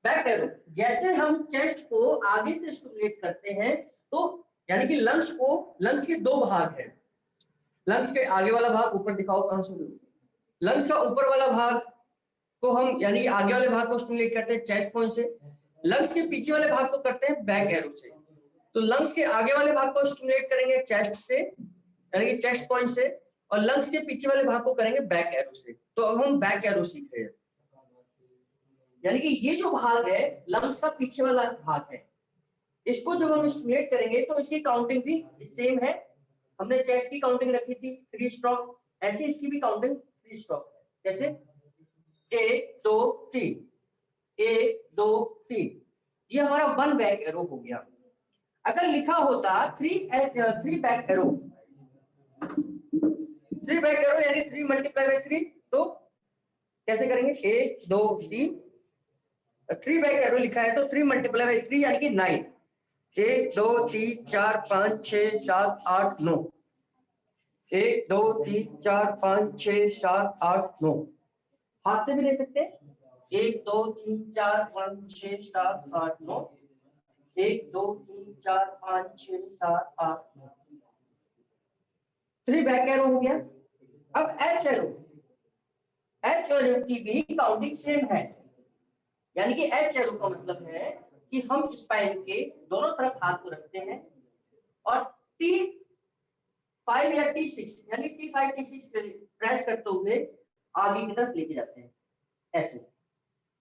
A: बैक एरो जैसे हम चेस्ट को आगे से स्टिमुलेट करते हैं तो यानी कि लंग्स को, लंग्स के 2 भाग है। लंग्स के आगे वाला भाग ऊपर दिखाओ कहां से, लंग्स का ऊपर वाला भाग को हम यानी आगे वाले भाग को स्टिमुलेट करते हैं चेस्ट पॉइंट से, लंग्स के पीछे वाले भाग को करते हैं बैक एरो से। तो लंग्स के आगे वाले भाग को स्टिमुलेट करेंगे चेस्ट से यानी कि चेस्ट पॉइंट से, और लंग्स के पीछे वाले भाग को करेंगे बैक एरो से। तो अब हम बैक एरो सीख रहे हैं, यानी कि ये जो भाग है लंग्स का पीछे वाला भाग है, इसको जब हम स्टिमुलेट करेंगे तो इसकी काउंटिंग भी सेम है। हमने चेस्ट की काउंटिंग रखी थी 3 स्ट्रोक, ऐसे इसकी भी काउंटिंग 3 स्ट्रोक है। जैसे 1 2 3 1 2 3, ये हमारा 1 बैक एरो हो गया। अगर लिखा होता 3 बैक एरो, 3 बैक एरो यानी 3 मल्टीप्लाई बाय 3, तो कैसे करेंगे? 1 2 3, 3 बैक एरो लिखा है तो 3 मल्टीप्लाई बाय 3 यानी कि 9, 1 2 3 4 5 6 7 8 9, 1 2 3 4 5 6 7 8 9। हाथ से भी दे सकते हैं, 1 2 3 4 5 6 7 8 9, 1 2 3 4 5 6 7 8 9, 3 बैक एरो हो गया। अब एच एरो, एच एरो की भी काउंटिंग सेम है, यानी कि एच एरो का मतलब है कि हम स्पाइन के दोनों तरफ हाथ को रखते हैं और T5 या T6 यानी T5 T6 प्रेस करते हुए आगे की तरफ लेके जाते हैं ऐसे,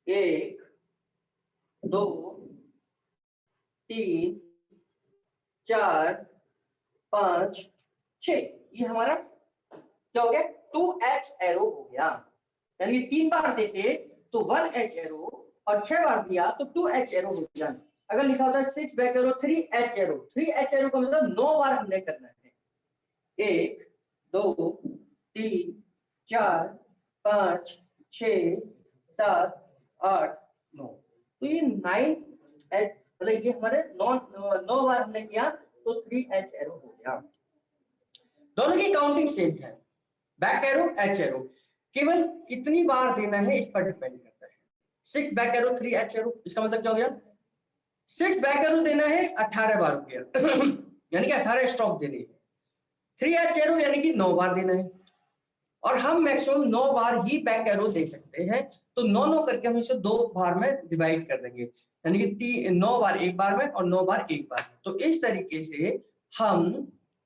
A: 1 2 3 4 5 6, ये हमारा क्या हो गया? 2H एरो हो गया। यानी 3 बार देते तो 1H एरो और 6 बार दिया तो 2H एरो हो जाए। अगर लिखा होता है 6 back arrow 3H arrow, 3H arrow का मतलब 9 बार हमने करना है। 1 2 3 4 5 6 7 8 9, तो ये 9H मतलब ये हमारे 9 बार हमने किया तो 3H एरो हो गया। दोनों की काउंटिंग सेम है, बैक एरो H एरो, केवल कितनी बार देना है इस पर डिपेंड करता है। 6 बैक एरो 3H एरो, इसका मतलब क्या हो गया, 6 बैक एरो देना है 18 बार हो गया यानी कि 18 स्ट्रोक देने हैं। 3H एरो यानी कि 9 बार देना है, और हम मैक्सिमम 9 बार ही बैक एरो दे सकते हैं, तो 9 करके हम इसे 2 बार में डिवाइड कर देंगे, यानी कि 9 बार एक बार में और 9 बार एक बार। तो इस तरीके से हम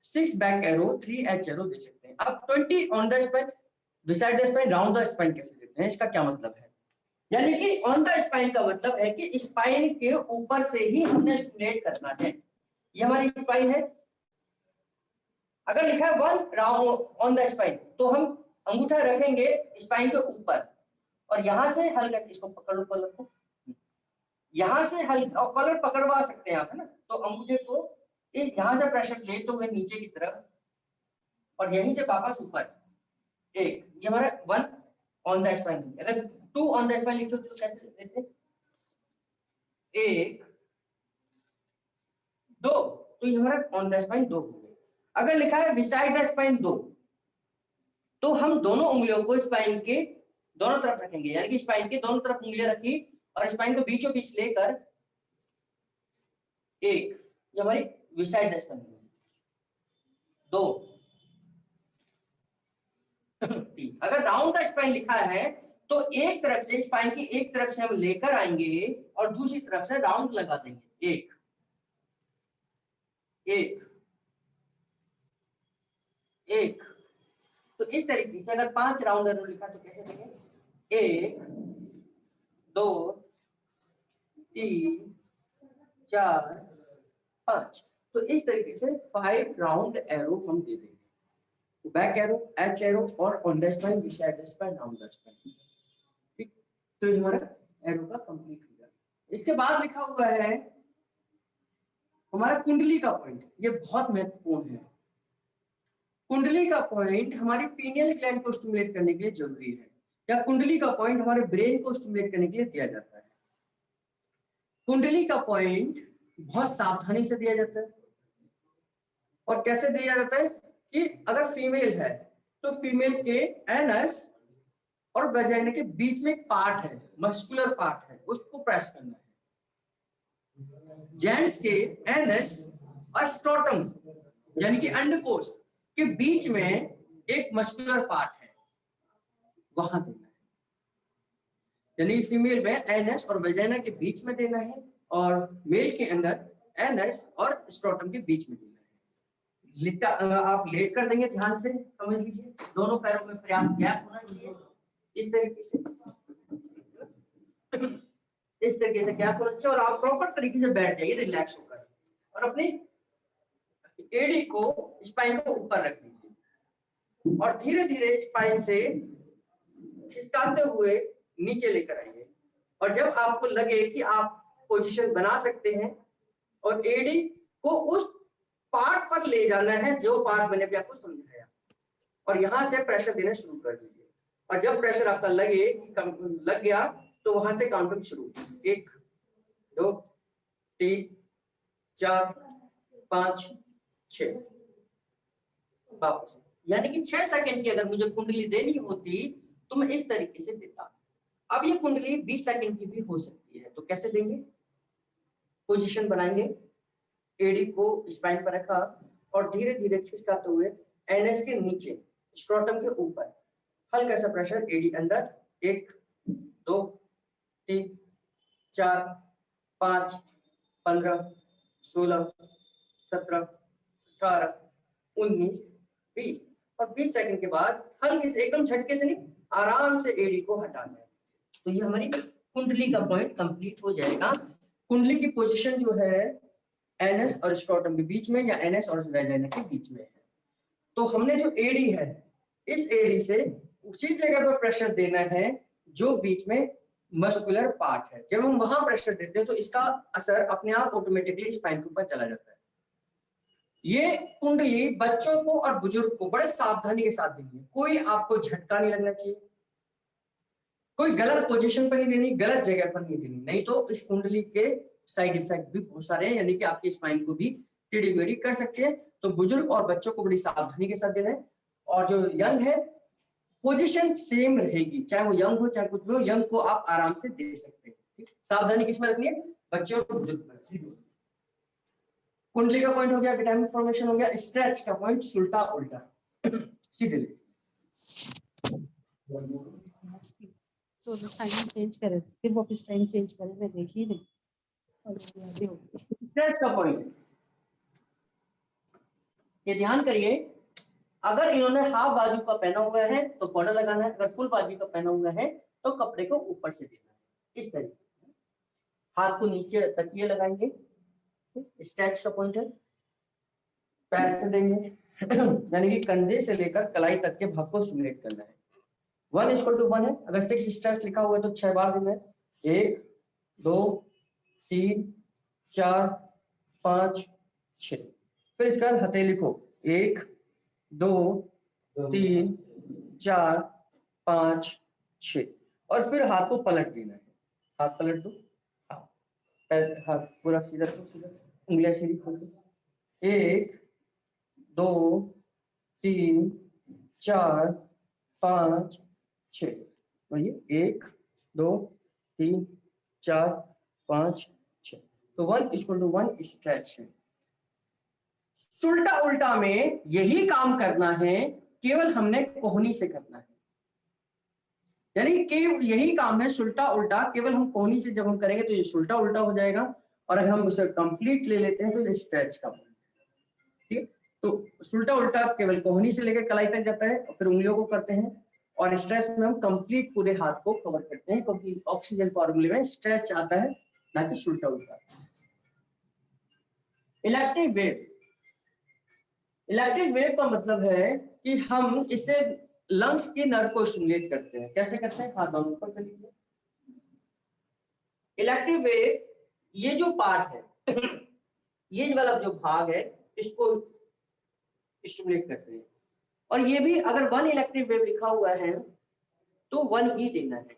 A: 6 बैक एरो 3H एरो दे सकते हैं। अब 20 on the spine, beside the spine, round the spine कैसे देते हैं, इसका क्या मतलब है, यानी कि ऑन द स्पाइन का मतलब है कि स्पाइन के ऊपर से ही हमने स्टिमुलेट करना है। ये हमारी स्पाइन है, अगर लिखा है 1 राउंड ऑन द स्पाइन तो हम अंगूठा रखेंगे स्पाइन के ऊपर और यहां से हल्का इसको पकड़ लो, कॉलर को यहां से हल्का, और कॉलर पकड़वा सकते हैं आप, है ना, तो अंगूठे को यहां से प्रेशर लेते हुए नीचे की तरफ और यहीं से वापस ऊपर। एक ये हमारा 1 ऑन द स्पाइन, अगर 2 ऑन द स्पाइन लिखो तो कैसे लेते हैं, 1 2, तो ये हमारा ऑन द स्पाइन 2 हो गए। अगर लिखा है बिसाइड द स्पाइन 2, तो हम दोनों उंगलियों को स्पाइन के दोनों तरफ रखेंगे, यानी कि स्पाइन के दोनों तरफ उंगलियां रखी और स्पाइन को बीचों बीच लेकर 1, ये हमारी बिसाइड द स्पाइन 2 3। अगर राउंड द स्पाइन लिखा है तो एक तरफ से स्पाइन की एक तरफ से हम लेकर आएंगे और दूसरी तरफ से राउंड लगा देंगे, 1 1 1। तो इस तरीके से अगर 5 राउंड एरो लिखा तो कैसे देंगे, 1 2 3 4 5। तो इस तरीके से 5 राउंड एरो हम दे देंगे, बैक एरो H एरो और on the spine, beside the spine, round the spine. ठीक, तो ये हमारा एरो का कंप्लीट हो गया। इसके बाद लिखा हुआ है हमारा कुंडली का पॉइंट, ये बहुत महत्वपूर्ण है। कुंडली का पॉइंट हमारी पीनियल ग्लैंड को स्टिमुलेट करने के लिए जरूरी है, या कुंडली का पॉइंट हमारे ब्रेन को स्टिमुलेट करने के लिए दिया जाता है। कुंडली का पॉइंट बहुत सावधानी से दिया जाता है, और कैसे दिया जाता है कि अगर फीमेल है तो फीमेल के एनस और वजाइना के बीच में एक पार्ट है, मस्कुलर पार्ट है, उसको प्रेस करना है। जेंट्स के एनस और स्ट्रोटम यानी कि अंडकोश के बीच में एक मस्कुलर पार्ट है, वहां देना है, यानी फीमेल में एनस और वजाइना के बीच में देना है और मेल के अंदर एनस और स्ट्रोटम के बीच में देना है। आप लेट कर देंगे, ध्यान से समझ लीजिए, दोनों पैरों में पर्याप्त गैप होना चाहिए, इस तरीके से इस तरीके से गैप होना चाहिए, और आप प्रॉपर तरीके से बैठ जाइए रिलैक्स होकर, और अपनी एडी को स्पाइन को ऊपर रख दीजिए और धीरे धीरे स्पाइन से खिसकाते हुए नीचे लेकर आइए, और जब आपको लगे कि आप पोजीशन बना सकते हैं और एडी को उस पार्ट पर ले जाना है जो पार्ट मैंने भी आपको समझाया, और यहां से प्रेशर देना शुरू कर दीजिए, और जब प्रेशर आपका लगे लग गया तो वहां से काउंटिंग शुरू, 1 2 3 4 5 6 वापस, यानी कि 6 सेकंड की अगर मुझे कुंडली देनी होती तो मैं इस तरीके से देता। अब ये कुंडली 20 सेकंड की भी हो सकती है, तो कैसे देंगे, पोजीशन बनाएंगे, एडी को स्पाइन पर रखा और धीरे धीरे खिसकाते हुए एनएस के नीचे स्क्रोटम के ऊपर हल्का सा प्रेशर, एडी अंदर, 1 2 3 4 5 15 16 17 18 19 20, और 20 सेकंड के बाद हल्के से, एकदम झटके से नहीं, आराम से एडी को हटाना है। तो ये हमारी कुंडली का पॉइंट कंप्लीट हो जाएगा। कुंडली की पोजीशन जो है एनएस और स्क्रोटम के बीच में या एनएस और वैजाइना के बीच में है। तो हमने जो एडी है, इस एडी से उसी जगह पर प्रेशर देना है जो बीच में मस्कुलर पार्ट है। जब हम वहां प्रेशर देते हैं तो इसका असर अपने आप ऑटोमेटिकली स्पाइन के ऊपर चला जाता है। ये कुंडली बच्चों को और बुजुर्ग को बड़े सावधानी के साथ देनी है। कोई आपको झटका नहीं लगना चाहिए, कोई गलत पोजीशन पर नहीं देनी, गलत जगह पर नहीं देनी, नहीं तो इस कुंडली के साइड इफेक्ट भी बहुत सारे हैं, यानी कि आपकी स्पाइन को भी टेढ़ी मेढ़ी कर सकते हैं। तो बुजुर्ग और बच्चों को बड़ी सावधानी के साथ देना है। और जो यंग है पोजीशन सेम रहेगी, चाहे वो यंग हो चाहे कुछ भी हो, यंग को आप आराम से दे सकते हैं। ठीक? सावधानी किसमें रखनी है? बच्चे और बुजुर्ग में। कुंडली का पॉइंट हो गया, विटामिन फॉर्मेशन हो गया, स्ट्रेच का पॉइंट सुलटा उल्टा सीधे।
G: तो टाइम चेंज करे, फिर वापस टाइम चेंज करे, मैं देखी नहीं। और ये हो गया।
A: स्ट्रेच का पॉइंट, ये ध्यान करिए, अगर इन्होंने हाफ बाजू का पहना हुआ है तो बॉर्डर लगाना है, अगर फुल बाजू का पहना हुआ है तो कपड़े को ऊपर से देना है। इस तरीके हाथ को नीचे तकिए लगाएंगे, स्ट्रेच का पॉइंट है। पैर से देंगे यानी कि कंधे से लेकर कलाई तक के भाग को स्टिमुलेट करना है। 1:1 है। अगर 6 स्ट्रेच लिखा हुआ है तो 6 बार देना है। 1 2 3 4 5 6। फिर इसके बाद हथेली को 1 2 3 4 5 6 और फिर हाथ को पलट देना है। हाथ पलट दो, हाथ पूरा सीधा करो, सीधा उंगलियां सीधी खोल दो। 1 2 3 4 5 6। वही 1 2 3 4 5 6। तो 1:1 स्ट्रेच है। उल्टा उल्टा में यही काम करना है, केवल हमने कोहनी से करना है। यानी कि यही काम है सुलटा उल्टा, केवल हम कोहनी से जब हम करेंगे तो ये सुलटा उल्टा हो जाएगा। और अगर हम उसे कंप्लीट ले लेते हैं तो ये स्ट्रेच का पॉइंट। ठीक, तो सुलटा उल्टा केवल कोहनी से लेकर कलाई तक जाता है, फिर उंगलियों को करते हैं। और स्ट्रेच में हम कंप्लीट पूरे हाथ को कवर करते हैं, क्योंकि ऑक्सीजन फॉर्मूले में स्ट्रेच आता है, ना कि सुलटा उल्टा। इलेक्ट्रिक वेव, इलेक्ट्रिक वेव का मतलब है कि हम इसे लंग्स के नर्व को स्टिमुलेट करते हैं। कैसे करते हैं? हाथ दोनों ऊपर कर लीजिए। इलेक्ट्रिक वेव, ये जो पार्ट है ये वाला जो भाग है इसको स्टिमुलेट करते हैं। और ये भी अगर 1 इलेक्ट्रिक वेव लिखा हुआ है तो 1 ही देना है।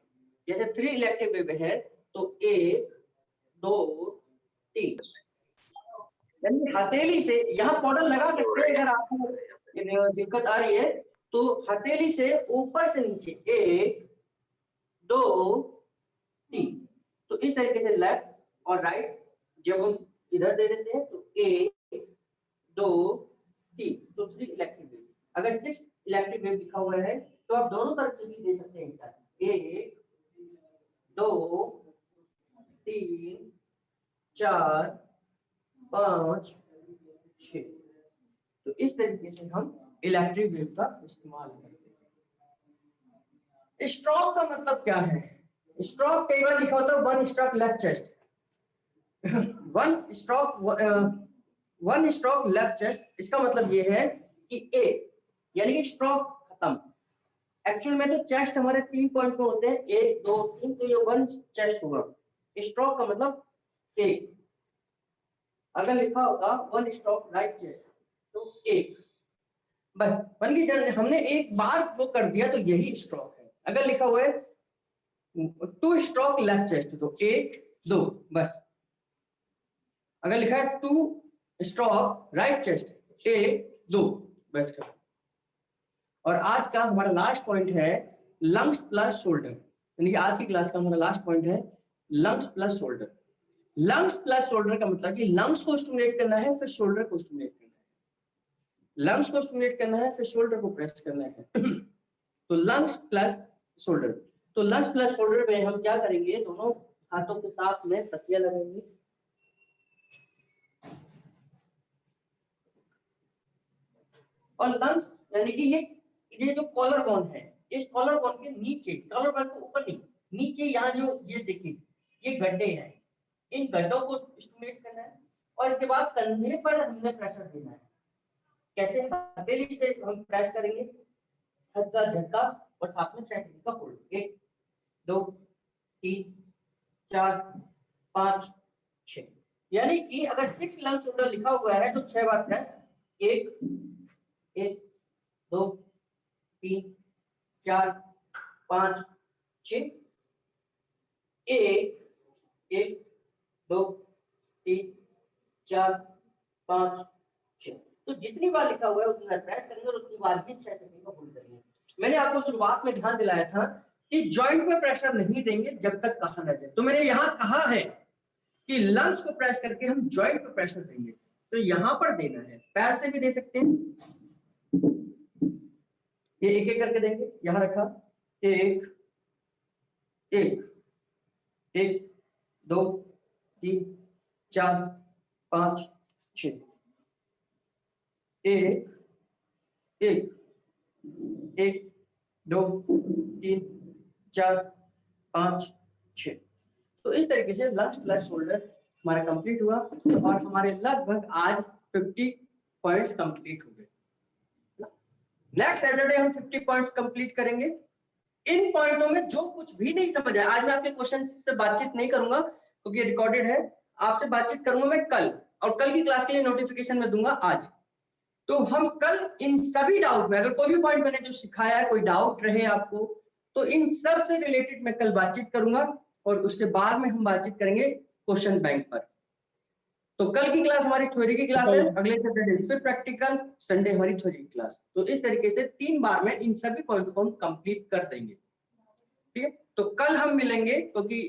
A: जैसे 3 इलेक्ट्रिक वेव है तो 1 2 3। यानी हथेली से यहाँ पाउडर लगा सकते हैं। अगर आपको दिक्कत आ रही है तो हथेली से ऊपर से नीचे 1 2 3। तो इस तरीके से लेफ्ट और राइट जब हम इधर दे देते हैं तो 1 2 3, तो 3 इलेक्ट्रिक वेव। अगर 6 इलेक्ट्रिक वेव लिखा हुआ है तो आप दोनों तरफ से भी दे सकते हैं। 1 2 3 4 5 6। तो इस तरीके से हम इलेक्ट्रिक वेव का इस्तेमाल करते हैं। स्ट्रोक का मतलब क्या है? स्ट्रोक कई बार लिखा होता है 1 stroke left chest, 1 stroke left chest. इसका मतलब ये है कि एक यानी कि स्ट्रोक खत्म। एक्चुअल में तो चेस्ट हमारे 3 पॉइंट पे होते हैं, 1 2 3, तो ये 1 चेस्ट होगा। स्ट्रोक का मतलब एक। अगर लिखा होगा 1 स्ट्रोक राइट चेस्ट तो एक, बस बल्कि जब हमने एक बार वो कर दिया तो यही स्ट्रोक है। अगर लिखा हुआ है 2 स्ट्रोक लेफ्ट चेस्ट तो 1 2 बस। अगर लिखा है 2 स्ट्रोक राइट चेस्ट 1 2 बस कर। और आज का हमारा लास्ट पॉइंट है लंग्स प्लस शोल्डर, यानी कि आज की क्लास का हमारा लास्ट पॉइंट है lungs plus shoulder. Lungs plus shoulder का मतलब कि लंग्स को स्टिमुलेट करना है फिर शोल्डर को स्टिमुलेट करना है। लंग्स को स्टिमुलेट करना है फिर शोल्डर को प्रेस करना है। तो लंग्स प्लस शोल्डर, तो लंग्स प्लस शोल्डर में हम क्या करेंगे? दोनों हाथों के साथ में तकिया लगाएंगे। और लंग्स यानी कि ये जो कॉलर बोन है, इस कॉलर बोन के नीचे, कॉलर बोन के ऊपर नहीं, नीचे यहाँ जो ये देखिए ये गड्ढे हैं, इन गड्ढों को स्टिमुलेट करना है। और इसके बाद कंधे पर हमने प्रेशर देना है। कैसे? हथेली से हम प्रेस करेंगे, हल्का झटका और साथ में 6 सेकंड का होल्ड। 1 2 3 4 5 6। यानी कि अगर 6 लंच शोल्डर लिखा हुआ है तो 6 बार प्रेस, 1 2 3 4 5 6, 1 2 3 4 5 6। तो जितनी बार लिखा हुआ है उतनी बार प्रेस करेंगे और उतनी बार ही 6 सेकंड का होल्ड करेंगे। मैंने आपको शुरुआत में ध्यान दिलाया था कि जॉइंट पे प्रेशर नहीं देंगे जब तक कहा न जाए। तो मैंने यहाँ कहा है कि लंग्स को प्रेस करके हम जॉइंट पे प्रेशर देंगे, तो यहाँ पर देना है, पैर से भी दे सकते हैं, ये एक एक करके देंगे। यहाँ रखा, 1 2 3 4 5 6, 1 2 3 4 5 6। तो इस तरीके से लंग्स प्लस शोल्डर हमारा कंप्लीट हुआ और हमारे लगभग आज 50 पॉइंट्स कंप्लीट हो गए। नेक्स्ट सैटरडे हम 50 पॉइंट्स कंप्लीट करेंगे। इन पॉइंटों में जो कुछ भी नहीं समझ आया, आज मैं आपके क्वेश्चन से बातचीत नहीं करूंगा क्योंकि रिकॉर्डेड है, आपसे बातचीत करूंगा मैं कल, और कल की क्लास के लिए नोटिफिकेशन में दूंगा आज। तो हम कल इन सभी डाउट में, अगर कोई भी पॉइंट मैंने जो सिखाया है कोई डाउट रहे आपको, तो इन सब से रिलेटेड मैं कल बातचीत करूंगा और उसके बाद में हम बातचीत करेंगे क्वेश्चन बैंक पर। तो कल की क्लास हमारी थ्योरी की क्लास है, अगले सैटरडे फिर प्रैक्टिकल, संडे हमारी थ्योरी की क्लास। तो इस तरीके से 3 बार में इन सभी पॉइंट को हम कंप्लीट कर देंगे। ठीक है, तो कल हम मिलेंगे क्योंकि